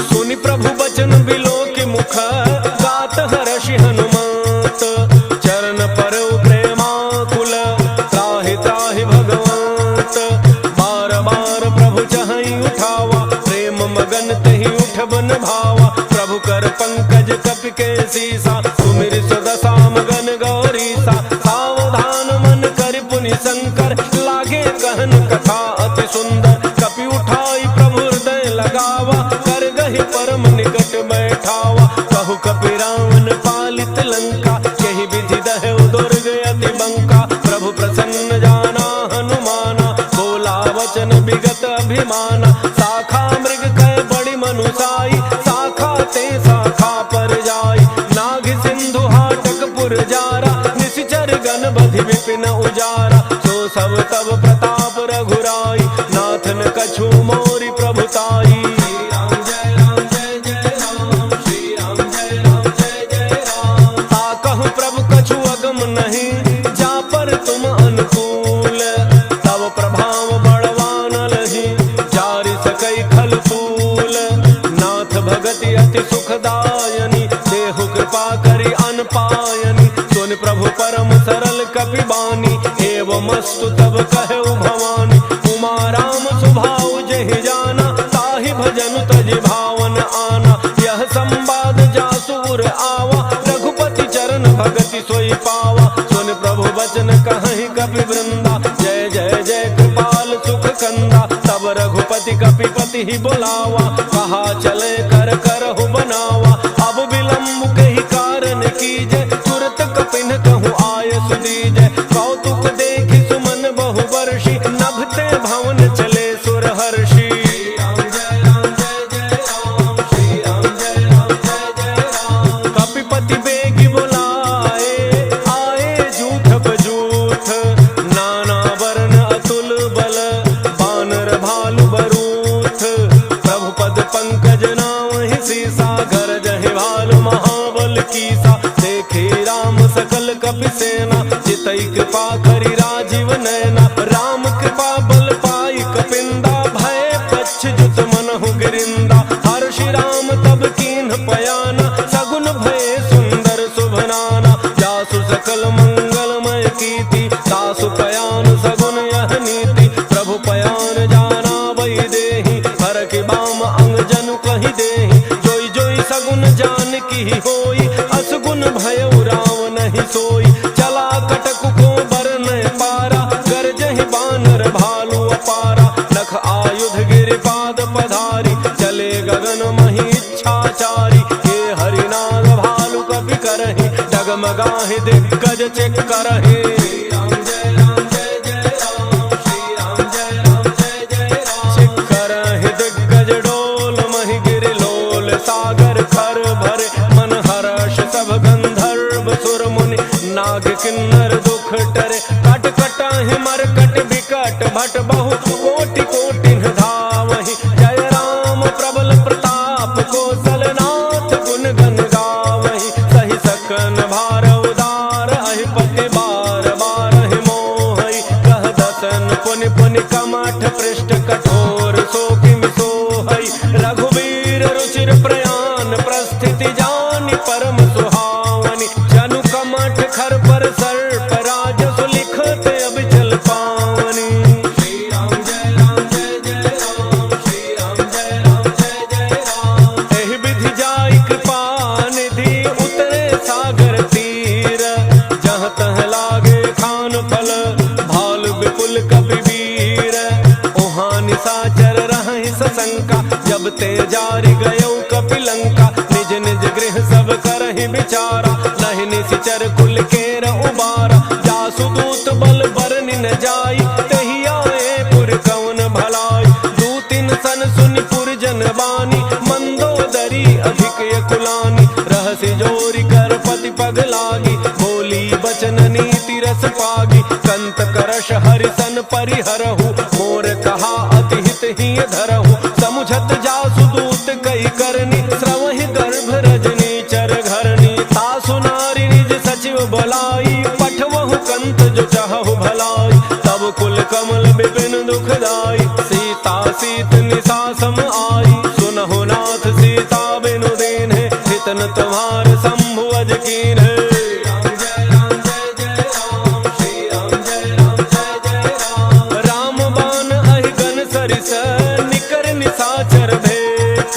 सुनि प्रभु बचन बिलो के मुख गात हर्षि हनुमत। चरण पर प्रेमाकुल त्राहि त्राहि भगवंत। बार बार प्रभु चहई उठावा प्रेम मगन तहि उठ बन भावा। प्रभु कर पंकज कपि के सीसा सुमिर सुदशा मगन गौरीसा। सावधान मन कर पुनि शंकर लागे कहन कथा अति सुंदर। कपि उठाई प्रभु हृदय लगावा कर गहि परम निकट बैठावा। कहु कपि रावण पालित लंका यही विधि दहु दुर्ग अति बंका। प्रभु प्रसन्न जाना हनुमाना बोला वचन विगत अभिमाना। शाखा मृग कह बड़ी मनुसाई शाखा ते शाखा पर जाई। नाग सिंधु हाटक पुर जारा निशिचर गण बधि विपिन उजारा। सो सब तब प्रताप रघुराई नाथन कछु मोरि प्रभुताई। ताकहु प्रभु कछु अगम नहीं जा पर तुम अनुकूल। तब प्रभाव बड़वान लही जारि सकई खल फूल। नाथ भगति अति सुखदायनी देहु कृपा करि अन पायनी। सुन प्रभु परम सरल कपि बानी एवं अस्तु तब कहु भवानी। उमा राम सुभाउ जहि जाना ताहि भजन तजि भावन आना। यह संवाद जासुर आवा रघुपति चरण भगति सोई पावा। सुन प्रभु बचन कहहि कपि वृंदा जय जय जय कृपाल सुख कंदा। तब रघुपति कपि पति ही बुलावा कहा चले कर करहु बनावा। अब विलम्ब कही कारण कीजय तुरत कपिन कहूँ आय सुदीजय। कौतुक देखि सुमन बहु वर्षि नभते भवन चले सुर हर्षि। कपिपति बेगी बुलाए आए जूठ बजूठ। नाना वर्ण अतुल बल बानर भालु बरूथ। प्रभु पद पंकज नाम ही सीसा घर जहि भालु महाबल कीसा। देखे राम सकल कपि सेना चितई कृपा करि राजीव नैना। राम कृपा बल पाई कपिंदा भय पच्छ जुत मनहु गिरिंदा। हर्षि राम तब कीन्ह पयाना सगुन भय सुंदर शुभनाना। जासु सकल मंगलमय कीर्ति तासु पयान सगुन यह नीति। प्रभु पयान जाना वही देहि हर के बाम अंग जनु कहि देहि। जोई जोई सगुन जान की होई असगुन भयउ राम नहीं सोई। चला कटक को बरन पारा गरजहि बानर भालु अपारा। लख आयुध गिरिपाद पधारी चले गगन मही इच्छाचारी। हे हरिनाग भालु कपि करहि डगमगाहि दिग्गज चेक करहि। चेक करहि दिग्गज डोल महि गिरि लोल। सागर खर भरे मन हर्ष सब गंधर्व सुर मुनि। नाग किन्नर दुख टरे कट कटाहि मरकट विकट भट बहु कोटि कोटि धावहि। जय राम प्रबल प्रताप कौशल नाथ गुण गन गावहि। सहि सकन भार उदार अहिपति बार बार मोहि। कह दसन पुनि पुनि कमठ पृष्ठ कठोर सो किमि सोहै। रघुवीर रुचिर प्रयान प्रस्थिति जानि परम सुहावनी। जनु कमठ खर पर सर्प राज सुलिखत अब चल पावनी। श्री राम जय जय राम श्री राम जय जय राम। एहि विधि जाई कृपा निधि उतरे सागर तीर। जहाँ तह लागे खान फल भाल विपुल कपि वीर। ओहाँ निशाचर रहहि सशंका जब ते जारि गयौ कपि लंका। निज निज गृह सब करहि विचारा नहीं निशिचर कुल केर उबारा। जासु दूत बल बरनि न जाई तहि आए पुर कवन भलाई। दूतिन सन सुनि पुर जन बानी मंदोदरी अधिक कुलानी। रहसि जोरि कर पति पग लागी बोली बचन नीति रस पागी। कंत करश हरिसन परिहरहु मोर कहा अति हित ही धरहु। समुझत जासु दूत कई करनी श्रवहि गर्भ रजनी चर घरनी। तासु नारी निज सचिव बलाई पठवहु कंत जो चाहु भलाई। तब तब कुल कमल विपिन दुखदाई, सीता सीत निशा सम आई। सुनहु नाथ सीता बिनु दीन है, हितन तुम्हार शंभु अज कीन है। राम बान अहिगन सरिस निकर निशाचर भेक,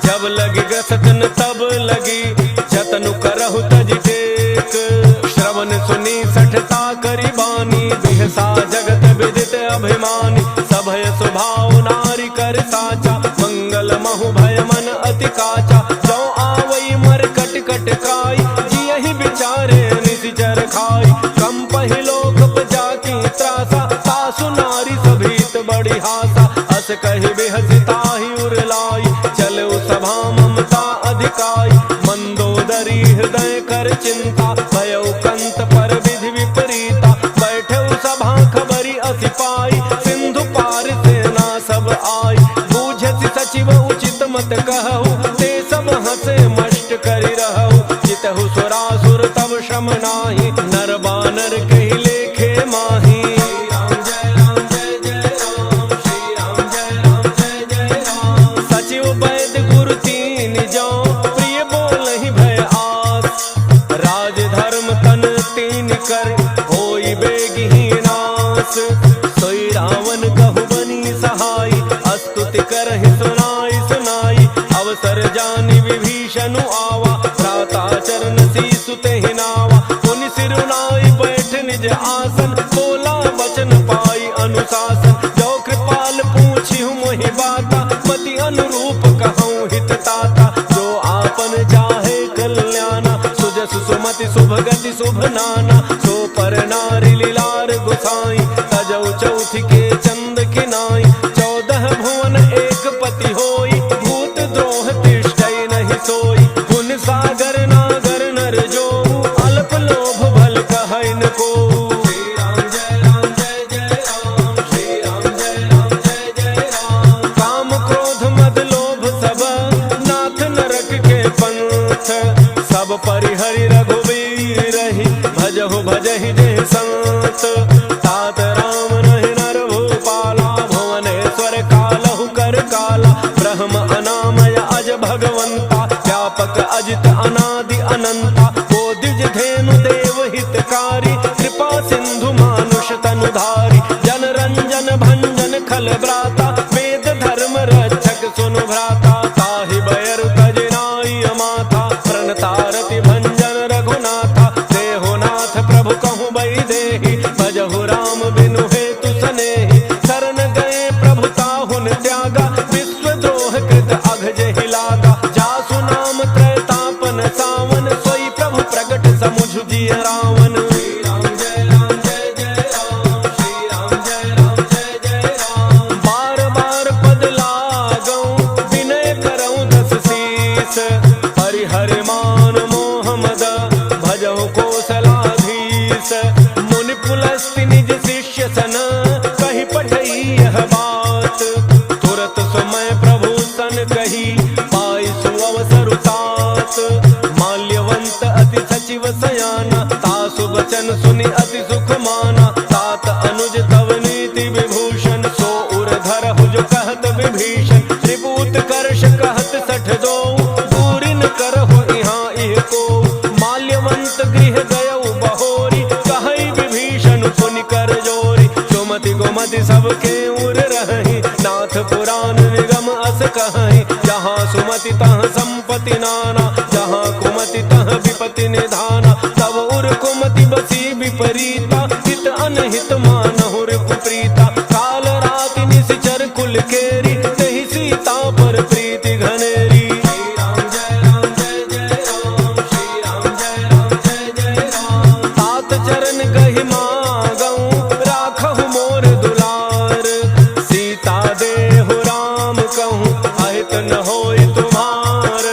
जब लगी गसतन तब लगी जतनु करहु तज टेक। श्रवण सुनी सठता करी बानी, बिहसा जगत विदित अभिमानी। सभय स्वभाव नारी कर साचा, मंगल महु भय मन अति काचा। जो आवई मर कट कट काई, जियहि विचारे निशिचर खाई। कम पहिलोक जाकी त्रासा, सासु नारी सभीत बड़ी हासा। अस कहि बिहसिताहि उरलाई, चलऊ सभा ममता अधिकाई। मंदोदरी हृदय कर चिंता, भयउ कंत पर विधि विपरीता। बैठऊ सभा खबरी अति पाई, सिंधु पार सेना सब आई। बूझति सचिव उचित मत कहु, ते सब हंसे मष्ट करि रहु। जितहु सुरासुर तब श्रम नाही, नर बानर कहि लेखे माही। सचिव वैद्य गुरु तीन जौ, प्रिय बोलहि भय आस। राज धर्म तन तीन कर, होई बेगिहि नास। सोई रावण कहु बनी सहाई, स्तुति करहि सुनाई सुनाई। अवसर जानि विभीषण आवा, भ्राता चरण सीसु तेहि नावा। मुनि सिरुनाई बैठ निज आसन, बोला वचन पाई अनुशासन। जो कृपाल पूछिहु मोहि बाता, पति अनुरूप कहूँ हित ताता। जो आपन चाहे कल्याणा, सुजस सुमति शुभ गति शुभ नाना। सो पर नारी लीलार गुसाई, तजौ चौथ के चंद किनाई। 14 भुवन एक पति होई, भूत द्रोह तिष्ठै नहीं सोई। पुन सागर नागर नर जो, अल्प लोभ भल कहै न को। काम क्रोध मद लोभ सब, नाथ नरक के पंथ। सब परिहरि रघुवीर रही, भजहु भजहि जे संत। तात राम रहि नर भूपाला, भुवनेश्वर कालहु कर काला। ब्रह्म अनामय अज भगवंता, व्यापक अजित अनादि अनंता। बोधिज धेनु देव हितकारी, कृपा सिंधु मानुष तनुधारी। जन रंजन भंजन खल व्राता, वेद धर्म रक्षक सुनु भ्राता। ताहि बयरु तज नाई अमाथा, प्रणतारति भंजन रघुनाथा। देहो नाथ प्रभु कहूँ बई देहि, भजहु राम बिनु हेतु सनेहि। शरण गए प्रभु ताहुन त्यागा, विश्वद्रोह कृत अघ जेहि लागा। जासु नाम त्रैतापन सावन, सोई प्रभु प्रगट समुझ जिय रावण। बार बार पद लागऊं, विनय करऊं दस शीस। हरिहर मान मोह मद, भजहु कौशलाधीश। मुनि पुलस्ति निज शिष्य सन, कहि पठई यह बात। तुरत समय प्रभु सन कही, पाई सुअवसर तात। माल्यवंत अति सचिव सयाना, तासु वचन सुनि अति सुख माना। तात अनुज तव नीति विभूषण, सो उर धरहु जो कहत विभीषण। त्रिभूत कर्ष कहत सठ दो, दूरि न करहु इहाँ इह को। माल्यवंत गृह गयउ बहोरी, कहई विभीषण पुनि कर जोरी। सुमति गोमति सबके उर रही, नाथ पुराण निगम अस कहई। जहाँ सुमति तह संपत्ति नाना, जहाँ कुमति तह विपति निधाना। तब उर कुमति बसी विपरीता, हित अनहित मानहु रिपुप्रीता। काल राति निशिचर कुल केरी, तहि सीता पर प्रीति घनेरी। तात चरण गहि मागऊं, राखहु मोर दुलार। सीता देहु राम कहूँ, अहित न होई तुम्हार।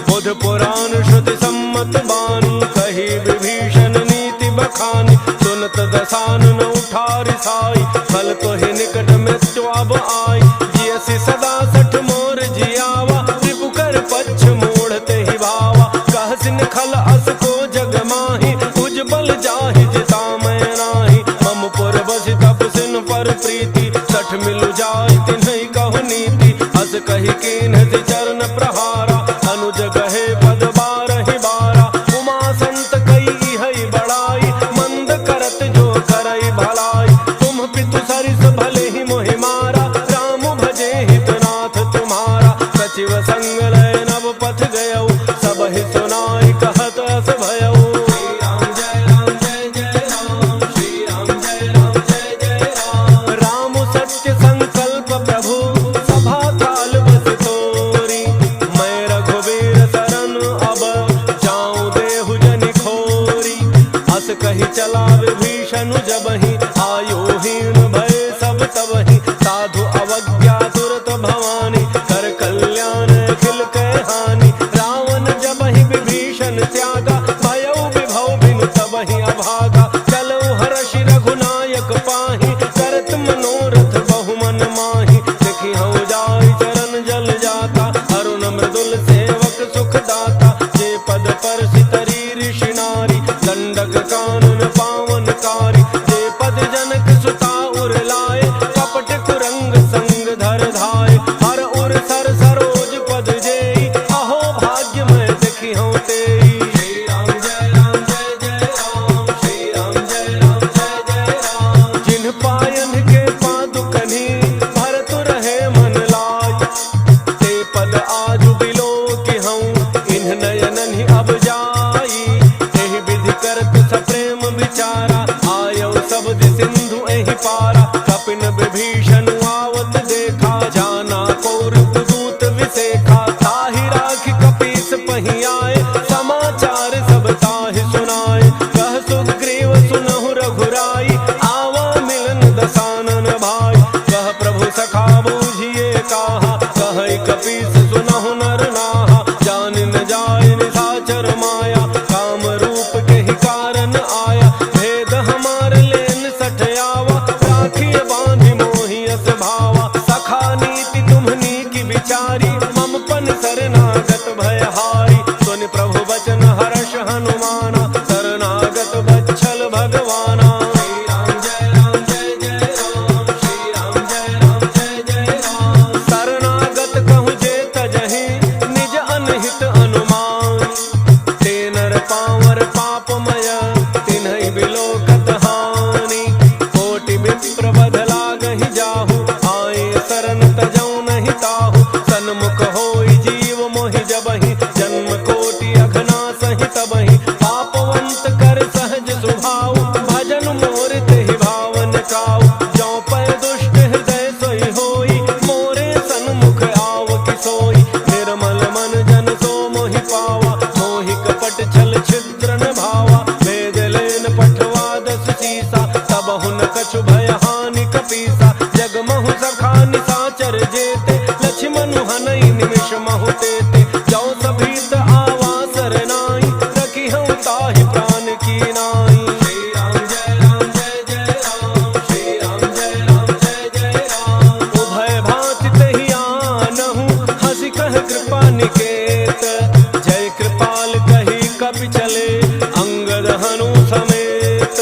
बुध पुराण श्रुति सम्मत बानी, कही विभीषण नीति बखानी। सुनत दसानन उठारि साई, फल तोहि निकट मृत्यु अब आई। जियसि सदा सठ मोर जियावा, रिपु कर पच्छ मूढ़ते ही भावा। कहसिन खल अस को जग माही, उजबल जाहि जिता मैं नाही। मम पुर बसि तपसिन मोर प्रीति, सठ मिलु जाय तिन्हि कहु नीति, हस कहि कीन्ह चरण प्रहारा, अनुज गहे पद बारहि बारा, उमा संत कई हई बड़ाई, मंद करत जो करई भलाई, तुम पितु सरिस भले ही मोहि मारा, राम भजे हितनाथ तुम्हारा, सचिव संग लय नव पथ गयऊ, सब ही सुनाई कहत अस भयऊ। कही चला विभीषण जबहि, आयोहीन भय सब तबहि, साधु अवज्ञा तुरत भवानी, कर कल्याण अखिल कै हानि, रावण जबहि विभीषण त्यागा, भयउ विभव बिनु तबहि अभागा, चलऊ हर्षि रघुनायक पाहि, करत मनोरथ बहु मन माहि, देखि हऊ जाय चरण जल जाता, अरुण मृदुल सेवक सुख दाता, जे पद परसि तरी ऋषि नारी, दंडक कानन पावनकारी, जे पद जनक सुता उर लाए, कपट कुरंग संग धर धाय, हर उर सर सरोज पद जेई, अहो भाग्य मैं देखी हूँ तेई। श्री राम जय राम जय जय राम, श्री राम जय राम जय जय राम, जिन पायन के पादुकनि, भरत रहे मन लाय, ते पद आजु बिलो कि हूँ, इन्ह नयनन ही अब जाई, एहि विधि करत सप्रेम विचारा, आयौ शब्द सिंधु एहि पारा, कपिन विभीषण आवत देखा, जाना कौरव दूत विसेखा, ताहि राखि कपीस पहि आए, समाचार सब ताहि सुनाए, कह सुग्रीव सुनहु रघुराई, आवा मिलन दसानन भाई, कह प्रभु सखा बूझिए काहा, कह कपीस सुनहु नर नाहा, जान न जाय निशाचर माया, काम रूप के ही कारण आया, भेद हमार लेन सठयावा, राखिय बांधि मोहि अस भावा, सखा नीति तुम्हनी की विचारी, मम पन शरणागत भयहारी, सुनि प्रभु बचन हर्ष हनुमाना, शरणागत बच्छल भगवाना। श्री राम जय राम जय जय राम, श्री राम जय राम जय जय राम, शरणागत कहु जे तजहि, निज अनहित अनुमान, ते नर पावर पापमय, तिन्हि बिलोकत हानि, कोटि विप्र बध लागहि जाहु, आए शरण तजौ नहीं ताहु, सन्मुख होई जीव मोहि जबहि, जन्म कोटि अघना सहि तबहि, पापवंत कर सहज सुभाव, भजन मोर तेहि भावन काऊ, जौ पै दुष्ट हृदय सोई होई, मोरे सन्मुख आव कि सोई, निर्मल मन जन सो मोहि पावा, मोहि कपट छल छिद्र न भावा, वेद लेन पठवा दस सीसा, तब हुन कछु भय हानि कपीसा, जगमहु सखा निशाचर जेते, लक्ष्मण हनई निमिष महु तेते, जौ सभीत आवा सरनाई, रखी हूँ ताहि प्राण की नाई। श्री राम जय राम जय जय राम, श्री राम जय राम जय जय राम, उभय भांति तेहि आनहु, हंसि कह कृपा निकेत, जय कृपाल कही कपि चले, अंगद हनु समेत,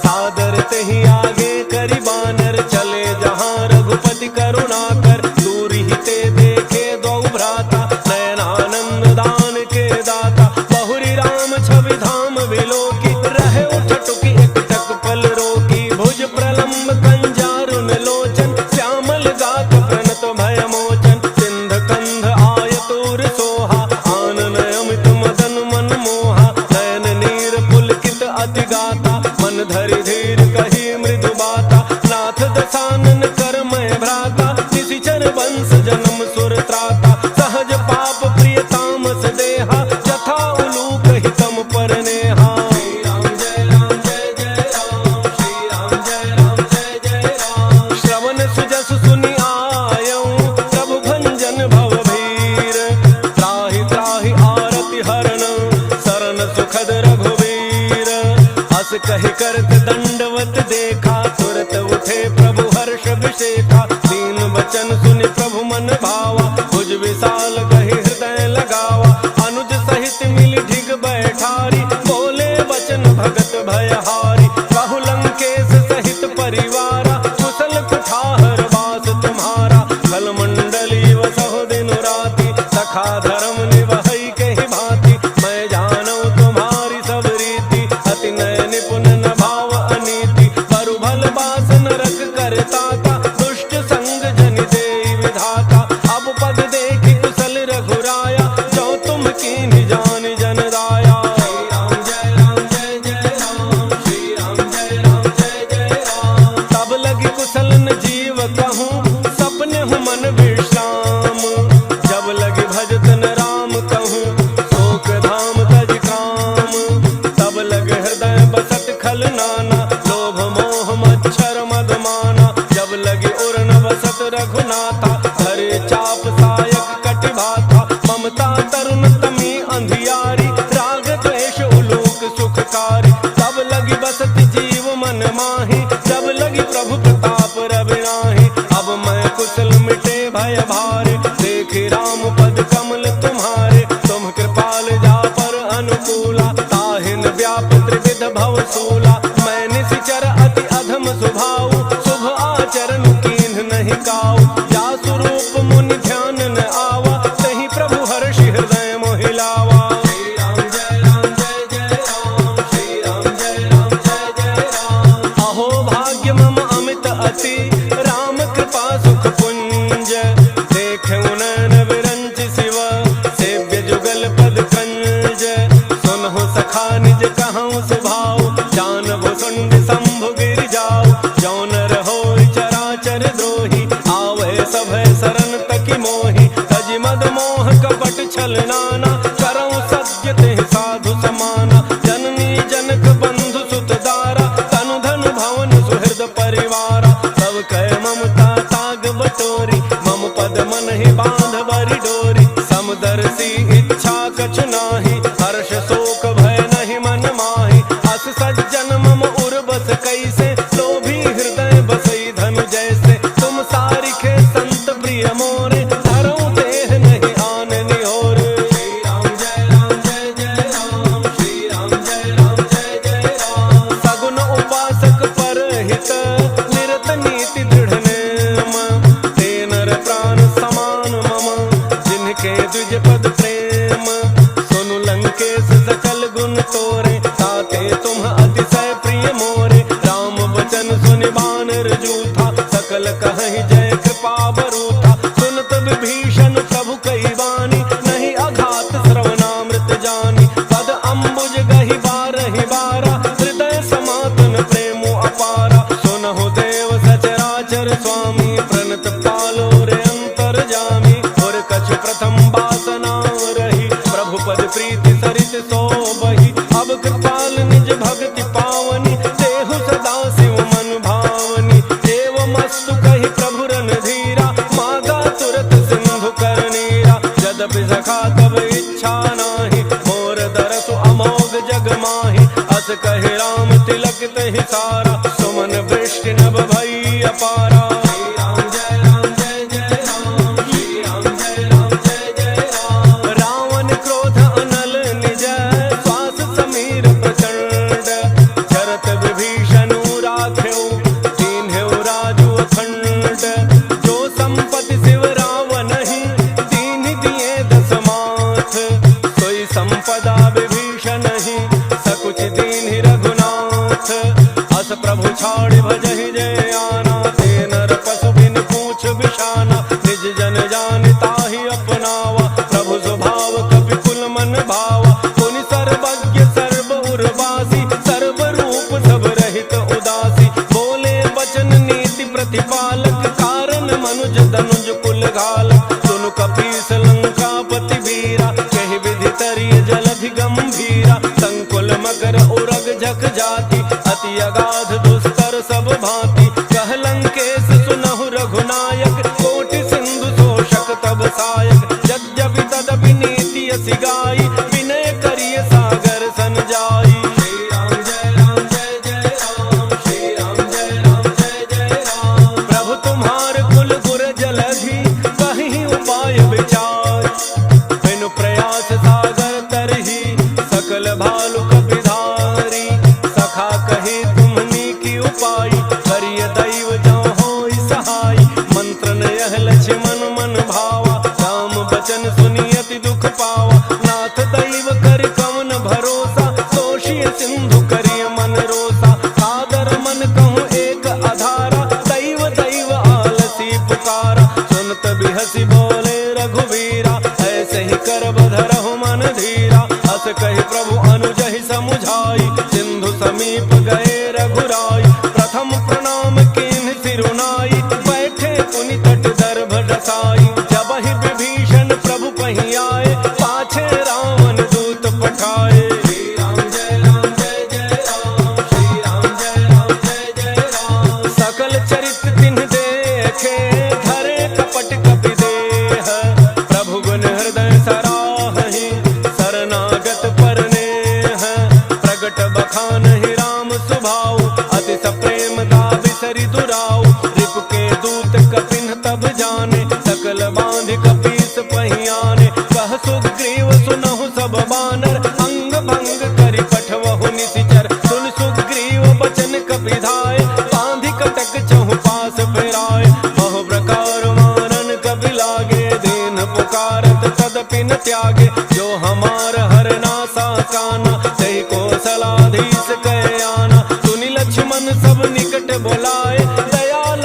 सादर तेहि आगे करि बानर, चले जहाँ रघुपति करुणा कर, दूरि ही ते देखे दो भ्राता, नयनानंद दान के दाता, बहुरी राम छवि धाम विलोकी, रहे उठ टुकी एक टक पल रोकी, भुज प्रलम्ब कंजारुन लोचन, श्यामल गात प्रणत भय मोचन, सिंध कंध आयतुर सोहा, आनन अमित मदन मन मोहा, नयन नीर पुलकित अति गाता, मन धरि धीर कही मृदु बाता, नाथ दसानन कर मैं भ्राता, निशिचर वंश जन्म सुर त्राता, सहज पाप प्रिय तामस देहा, जथा उलूक हितम पर नेहा। श्री राम जय राम जय जय राम, श्री राम जय राम जय जय राम, श्रवण सुजस सुनि आयऊ, प्रभु भंजन भव भीर, त्राहि त्राहि आरति हरण, शरण सुखद रघुवीर, हस कहि करत दंडवत देखा, तुरत उठे प्रभु हर्ष विशेखा, दीन वचन सुनि प्रभु मन भावा, भुज विशाल कहि हृदय लगावा, अनुज सहित मिलि ढिग बैठारी, बोले वचन भगत भयहारी, कहु लंकेश सहित परिवारा, कुशल अति राम कृपा सुख पुंज देखे उनैन विरंच शिव सेव्य जुगल पद कंज सुनहु सखा निज कहूँ सुभाव जान भुसुंड शंभु गिर जाऊ जौन रहो चराचर द्रोही आवे सभय शरण तकी मोही तज मद मोह कपट छल नाना करऊँ सत्य ते साधु समाना जननी जनक बंधु सुत दारा तनु धन भवन सुहृद परिवारा सब कह ममता ताग बटोरी मम पद मन ही बांध बरी डोरी समदर्शी इच्छा कछु नाही हर्ष शोक भय नहीं मन माही अस सज्जन मम उर बस कैसे लोभी हृदय बसई धनु जैसे तुम सारिखे संत प्रिय मोरे धरऊं देह नहीं आन निहोर श्री राम जय जय राम श्री राम जय जय राम सगुन उपासक पर हित निरत नीति दृढ़ नेम ते नर प्राण समान मम जिनके द्विज पद प्रेम सुनु लंकेश सकल गुण तोरे ताते तुम अतिशय प्रिय मोरे राम वचन सुनि बानर जूथा सकल कहि जय कृपा बरूथा सुनत विभीषण प्रभु कई बानी नहीं अघात श्रवणामृत जानी पद अम्बुज गहि बारहि बारा हृदय समातन प्रेमो अपारा सुनहु देव सचराचर स्वामी प्रणत पालो रे अंतर जामी और कछ प्रथम बासना रही प्रभु पद प्रीति सरित सो बही अब कृपाल निज भक्ति पावनी देहु सदा शिव मन भावनी देव मस्तु कहि प्रभु रणधीरा मागा तुरत सिंधु कर नीरा यद्यपि सखा तब इच्छा नाही मोर दरसु अमोघ जग माही अस कहि राम तिलक तहि सारा सुमन वृष्टि नभ भई अपारा श्री राम जय जय राम श्री राम जय जय राम रावण क्रोध अनल निज श्वास समीर प्रचंड चरत विभीषण राख्यो दीन्ह्यो राजु अखंड जो संपत्ति शिव रावण ही दीन दिए दस माथ सोई संपदा विभीषण ही सकुच दीन्हि रघुनाथ अस प्रभु छाड़ भजहि जय आना ते नर पशु बिन पूछ बिशाना निज जन जान ताहि अपनावा प्रभु स्वभाव कपि कुल मन भावा पुनि सर्वज्ञ सर्व उर्वासी सर्व रूप सब रहित उदासी बोले वचन नीति प्रतिपालक कारण मनुज धनुज कुल घालक सुनु कपीस लंकापति वीरा कहि विधि तरिय जलधि गंभीरा संकुल मकर उरग झक जाति अति अगाध दुस्तर सब भांति कह लंकेश सुनहु रघुनायक कोटि सिंधु शोषक तब सायक यद्यपि तदपि नीति असि गाई विनय करिय सागर सन जाई श्री राम जय राम श्री राम जय राम प्रभु तुम्हार कुल गुर जलधि कहीं उपाय विचार बिनु प्रयास सागर तरही सकल भालु कपिधारी सखा कही तुम्हनी की उपाय करिय दैव जो होई सहाय मंत्र यह लक्ष्मण मन भावा राम बचन सुनी अति दुख पावा नाथ दैव कर कवन भरोसा दोषी सिंधु करिय मन रोसा सादर मन कहूँ एक आधारा दैव दैव आलसी पुकारा सुनत बिहसी बोले रघुवीरा ऐसे ही कर बधरहु मन धीरा अस कहि प्रभु अनुजहि समुझाई सिंधु समीप गए रघुराई प्रथम प्रणाम कीन्ह सिरुनाई बैठे पुनि तट दर्भ डसाई जब ही विभीषण प्रभु पही आए पाछे रावण दूत पठाए श्री राम जय राम श्री राम जय राम सकल चरित तिन्ह देखे धरे कपट कपि देह प्रभु गुण हृदय सराहि शरणागत परनेह प्रगट बखान ही राम सुभाऊ अति सप्रेम दावि सरि दुराऊ रिप के दूत कपिन तब जाने सकल बांध कपीस पहियाने कह सुग्रीव सुनहु सब बानर अंग भंग करि पठवहु निशिचर सुन सुग्रीव बचन कपिधाय बांधि कटक चहु पास फिराय बहु प्रकार मारन कपि लागे दीन पुकारत तदपि न त्यागे जो हमार हर नासा काना तहि कौशलाधीश कह आना सुनि लक्ष्मण सब निकट बोलाए दयाल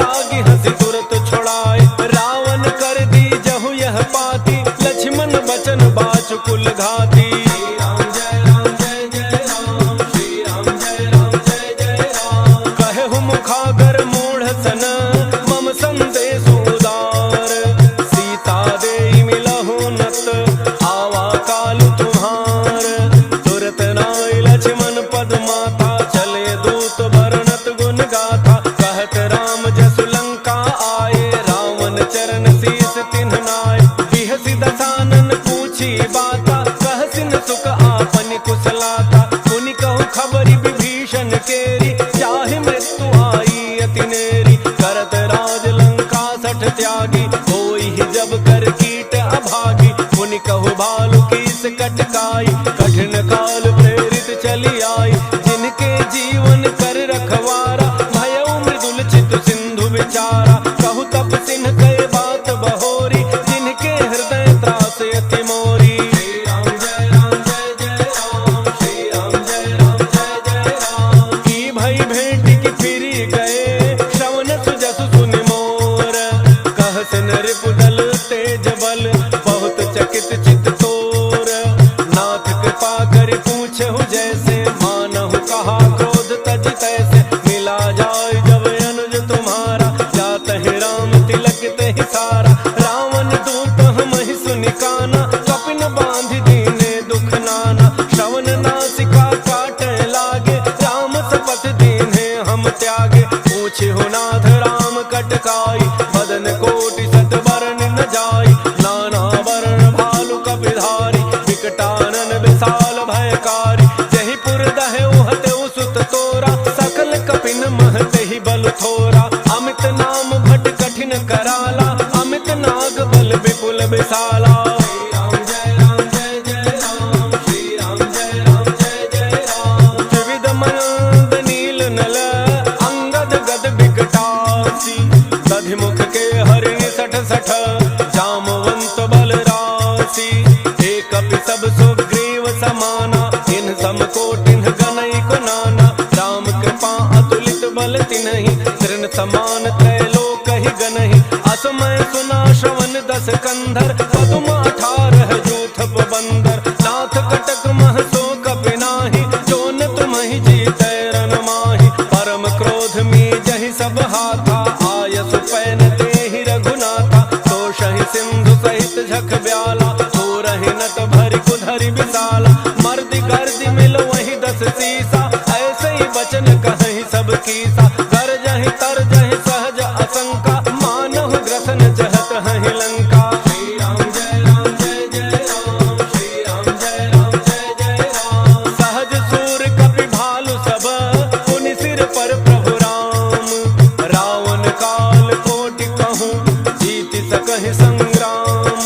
विचारा। कहु तब सिन्ह कहे बात बहोरी, जिनके हृदय त्रास अति मोरी। श्री राम जय राम जय जय राम, श्री राम जय राम जय जय राम। की भई भेंट की फिरी गए, श्रवण सुजसु सुनि मोर। कह सिन रिपुदल तेज बल, बहुत चकित चित तोर। नाथ कृपा करि पूछहु जैसे, मानहु कहा क्रोध तज तैसे। मिला जाय जब अनुज तुम्हारा, जात है राम तिलक तेहि सारा। रावण दूत हमहि सुनि काना, कपिन बांधि दीने दुख नाना। श्रवण नासिका काटे लागे, राम सपथ दीन्हे हम त्यागे। पूछहु नाथ राम कटकाई, बदन कोटि सत बरन न जाई। नाना वरण भालु कपिधारी, विकटानन विशाल भयकारी। जहि पुर दहउ हतउ सुत तोरा, सकल कपिन महते ही बल थोरा। अमित नाम भट कठिन कराला, अमित नाग बल विपुल विशाला। श्री राम जय राम जय जय राम, श्री राम जय राम जय जय राम। त्रिविध मयंद नील नल, अंगद गद विकटासी। दधिमुख के हरिणि सठ सठ, जामवंत बल राशि। एक कपि सब सुग्रीव समाना, इन सम कोटिन गनई को नाना। राम कृपा अतुलित बल तिन्हि, तृण समान त्रैलोक ही गनहि। असमय सुना श्रवण दस कंधर, पदुम 18 जूथ बंदर। नाथ कटक मह सो कपि नाही, जोन तुम्हि जीतै रन माहि। परम क्रोध में जहि सब हाथा, आयसु पैन तेहि रघुनाथा। तोषहि सिंधु सहित झख ब्याला, तोरहि नट भरि कुधरि विशाला। मर्दि गर्दि मिलो वही 10 सीसा, ऐसे ही बचन कहि सब कीसा। गरजहि तरजहि सहज असंका, मानहु ग्रसन जहत हहि लंका। श्री राम जय राम जय जय राम, श्री राम जय राम जय जय राम। सहज सूर कपि भालु सब, पुनि सिर पर प्रभु राम। रावण काल कोटि कहूँ, जीति सकहि संग्राम।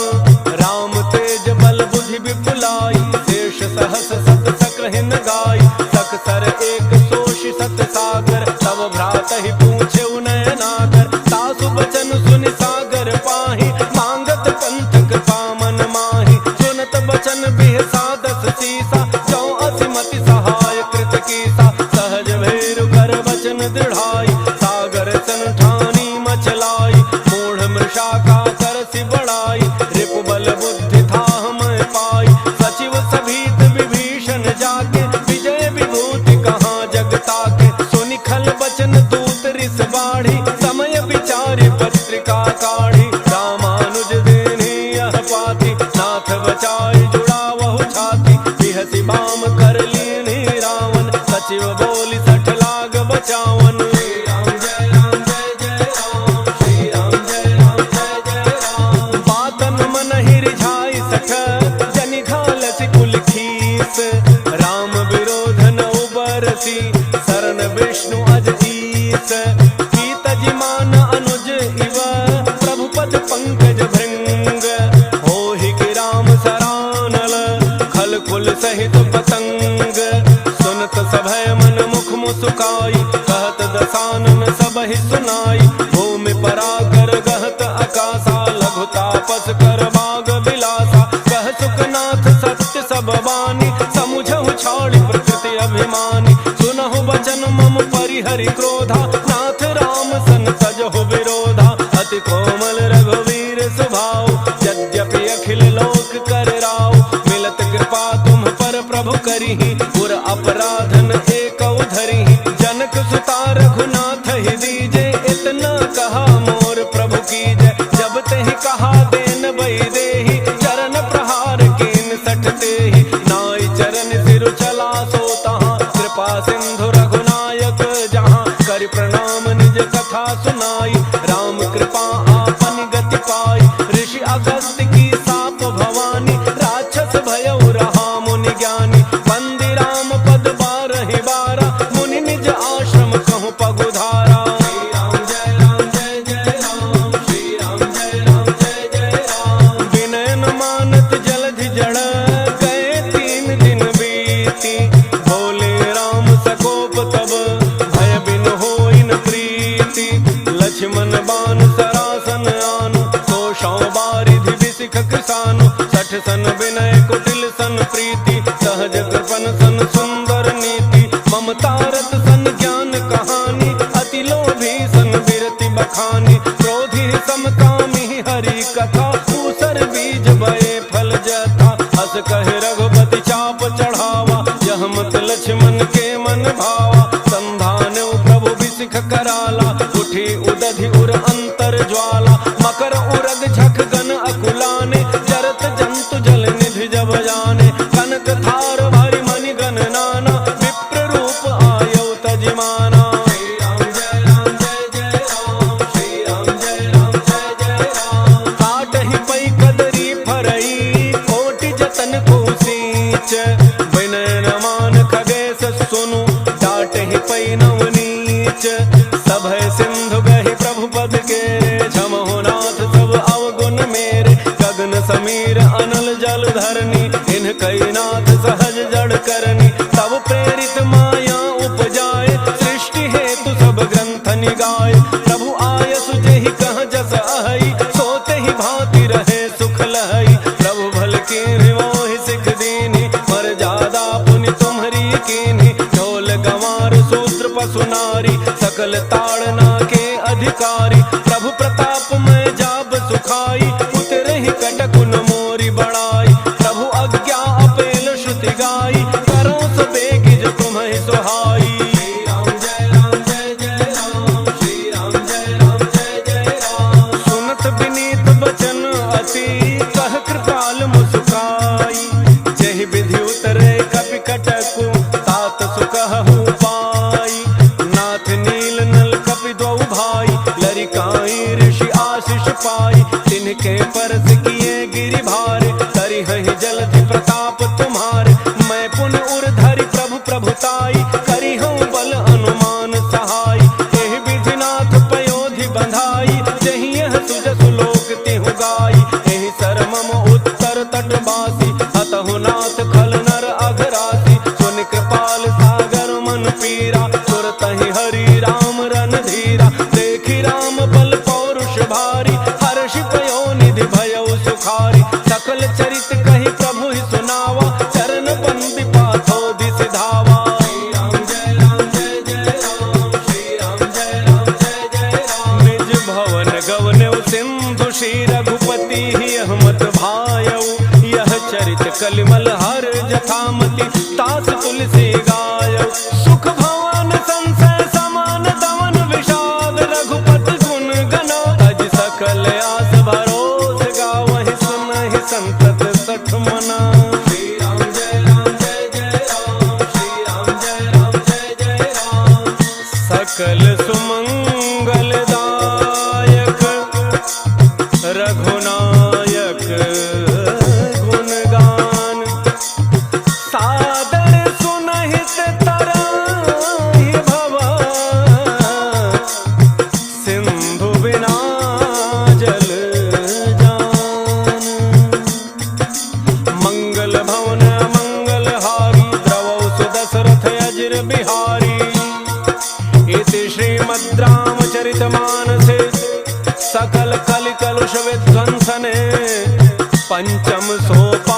राम तेज बल बुद्धि विपुलाई, शेष सहस सत सकहि न गाई। सक सर एक सोषि सत सागर, तब भ्रात ही पूछे नयनागर। सासु बचन सुनि सागर पाहि, मांगत पंथक पामन माहि। सुनत बचन बिहसा 10 सीसा, जौ असिमति सहाय कृत कीसा। सहज भैरु कर बचन दृढ़ाई, सागर सन ठानी मचलाई। मूढ़ मृषा का करसि बढ़ाई, रिपु बल बुद्धि थाह मैं पाई। सचिव सभीत विभीषण जाके, विजय विभूति कहाँ जग ताके। सुनि खल बचन दूत रिस बाढ़ी, समय विचारि पत्रिका काढ़ी। रामानुज देहि यह पाती, नाथ बचाई जुड़ावहु छाती। बिहसि बाम कर लीन्हि रावण, सचिव बोली 60 लाग बचावन। श्री राम जय राम जय जय राम, श्री राम जय राम जय जय राम। बातन मन ही रिझाई 60, जनि घालसि कुल खीस। राम विरोध न उबरसी, शरण विष्णु अज ईस। की तजि मान अनुज इव, प्रभु पद पंकज भृंग। होहि कि राम सरानल, खल कुल सहित पतंग। सुनत सभय मन मुख मुसुकाई, कहत दसानन सबहि सुनाई। भूमि पराकर गहत अकासा, लघु तापस कर बाग बिलासा। कह सुखनाथ सत्य सब वाणी, समुझहु छाड़ि प्रकृति अभिमानी। सुनहु बचन मम परिहरि क्रोधा, नाथ राम सन तजहु विरोधा। अति कोमल रघुवीर स्वभाव, यद्यपि अखिल लोक कर राव। मिलत कृपा तुम पर प्रभु करिहि, पुर अपराधन एकौ धरिहि। जनक सुता रघुनाथ ही दीजे, इतना कहा मोर प्रभु कीजय। जब तेहि कहा देन बई देहि, चरण प्रहार कीन 60 तेहि। नाई चरण सिर चला सो तहाँ, कृपा सिंधु रघुनायक जहाँ। करि प्रणाम निज कथा सुनाई, राम कृपा आपन गति पाई। ऋषि अगस्त्य की साप भवानी, राक्षस भयउ रहा मुनि ज्ञानी। बंदी राम पद 12 बारा, मुनि निज आश्रम कहूँ पगुधारा। श्री राम जय राम जय जय राम, श्री राम जय राम जय जय राम। विनय न मानत जलधि जड़, गए 3 दिन बीती। बोले राम सकोप तब, भय बिन होई न प्रीति। लक्ष्मण सन बान सरासन आनु, 100 बारिधि बिसिख किसानु, 60 सन विनय कुटिल सन प्रीति, सहज कृपन सन सुंदर नीति, ममता रत सन ज्ञान कहानी, अति लोभी सन बिरति बखानी, क्रोधी समकामी हरि कथा, ऊसर बीज बये फल जथा, अस कहे रघुपति चाप चढ़ावा, यह मत लक्ष्मण के मन भावा, संधान प्रभु बिसिख कराला, उठी उदधि उर अंतर ज्वाला, मकर उरग झख गन अकुलाने, जरत जंतु जल निधि जब जाने, कनक थार भरि मणि गण नाना, विप्र रूप आयौ तजिमाना। श्री राम जय राम जय जय राम, श्री राम जय राम जय जय राम। काटहि पै कदरी फरई, कोटि जतन को सींच, विनय न मान खगेश सुनु, डाटहि पै नवनीच, सभय सिंधु गहि प्रभु पद के, झमहु नाथ सब अवगुण मेरे, गगन समीर अनल जल धरनी, इन कई नाथ सहज जड़ करनी, तब प्रेरित माया उपजाए, सृष्टि हेतु सब ग्रंथ निगाए, प्रभु आयसु जेहि कह जस अहई, सोते ही भांति रहे सुख लहई, प्रभु भल की मोहि सिख दीनी, मर्यादा पुनि तुम्हरी कीनी, ढोल गंवार शूद्र पशु नारी, सकल ताड़ना के अधिकारी, प्रभु प्रताप में जाब सुखाई, उतरे ही कटकुन मोरी बड़ाई, प्रभु अज्ञा अपेल श्रुति गाई, करो सो बेगी जो तुम्हें सुहाई। श्री राम जय राम जय जय राम, श्री राम जय राम जय जय राम। सुनत विनीत बचन अति, कह कृपाल मुस्काई, जहि विधि उतरे कपि कटकु, तात सुकहु पाई, नाथ नील नल कपि द्वौ भाई, लरिकाई ऋषि आशीष पाई, तिनके परस किए गिरि भारे, करिहहि जलधि प्रताप तुम्हारे, मैं पुन उर धरि प्रभु प्रभुताई, करिहउँ बल अनुमान सहाय, एहि विधिनाथ पयोधि बंधाई, जहि यह सुजसु लोक तिहु गाई, एहि सर मम उत्तर तटवासी, अतहु नाथ खल नर अघरासी, सुनि कृपाल सागर मन पीरा, तुरतहि हरि राम रणधीरा, देखि राम बल पौरुष भारी, हर्षि पयोनिधि भयउ सुखारी, सकल चरित कहि प्रभु ही सुनावा, चरण बंदी पाथो दिसि धावा। श्री राम जय राम जय जय राम, श्री राम जय राम जय जय राम। निज भवन गवनउ सिंधु श्री रघुपति यह मत भायउ, यह चरित कलिमल हर जथामति, तास तुलसी गायउ, सुख भवन संशय समान दमन विषाद, रघुपति गुण गना, अज सकल आस भरोस गावहि, सुनहि संतत सठ मना। श्री राम जय राम जय जय राम, श्री राम जय राम जय जय राम। सकल सुमंगल दायक रघुनायक गुणगान, सादर सुनहित तराहि भव, सिंधु बिना जल जान। मंगल भवन मंगल हारी, द्रवौ सुदशरथ अजिर बिहारी, इति श्रीमद् रामचरितमानसे सकल कलि कलुष विध्वंसने, पंचम सोप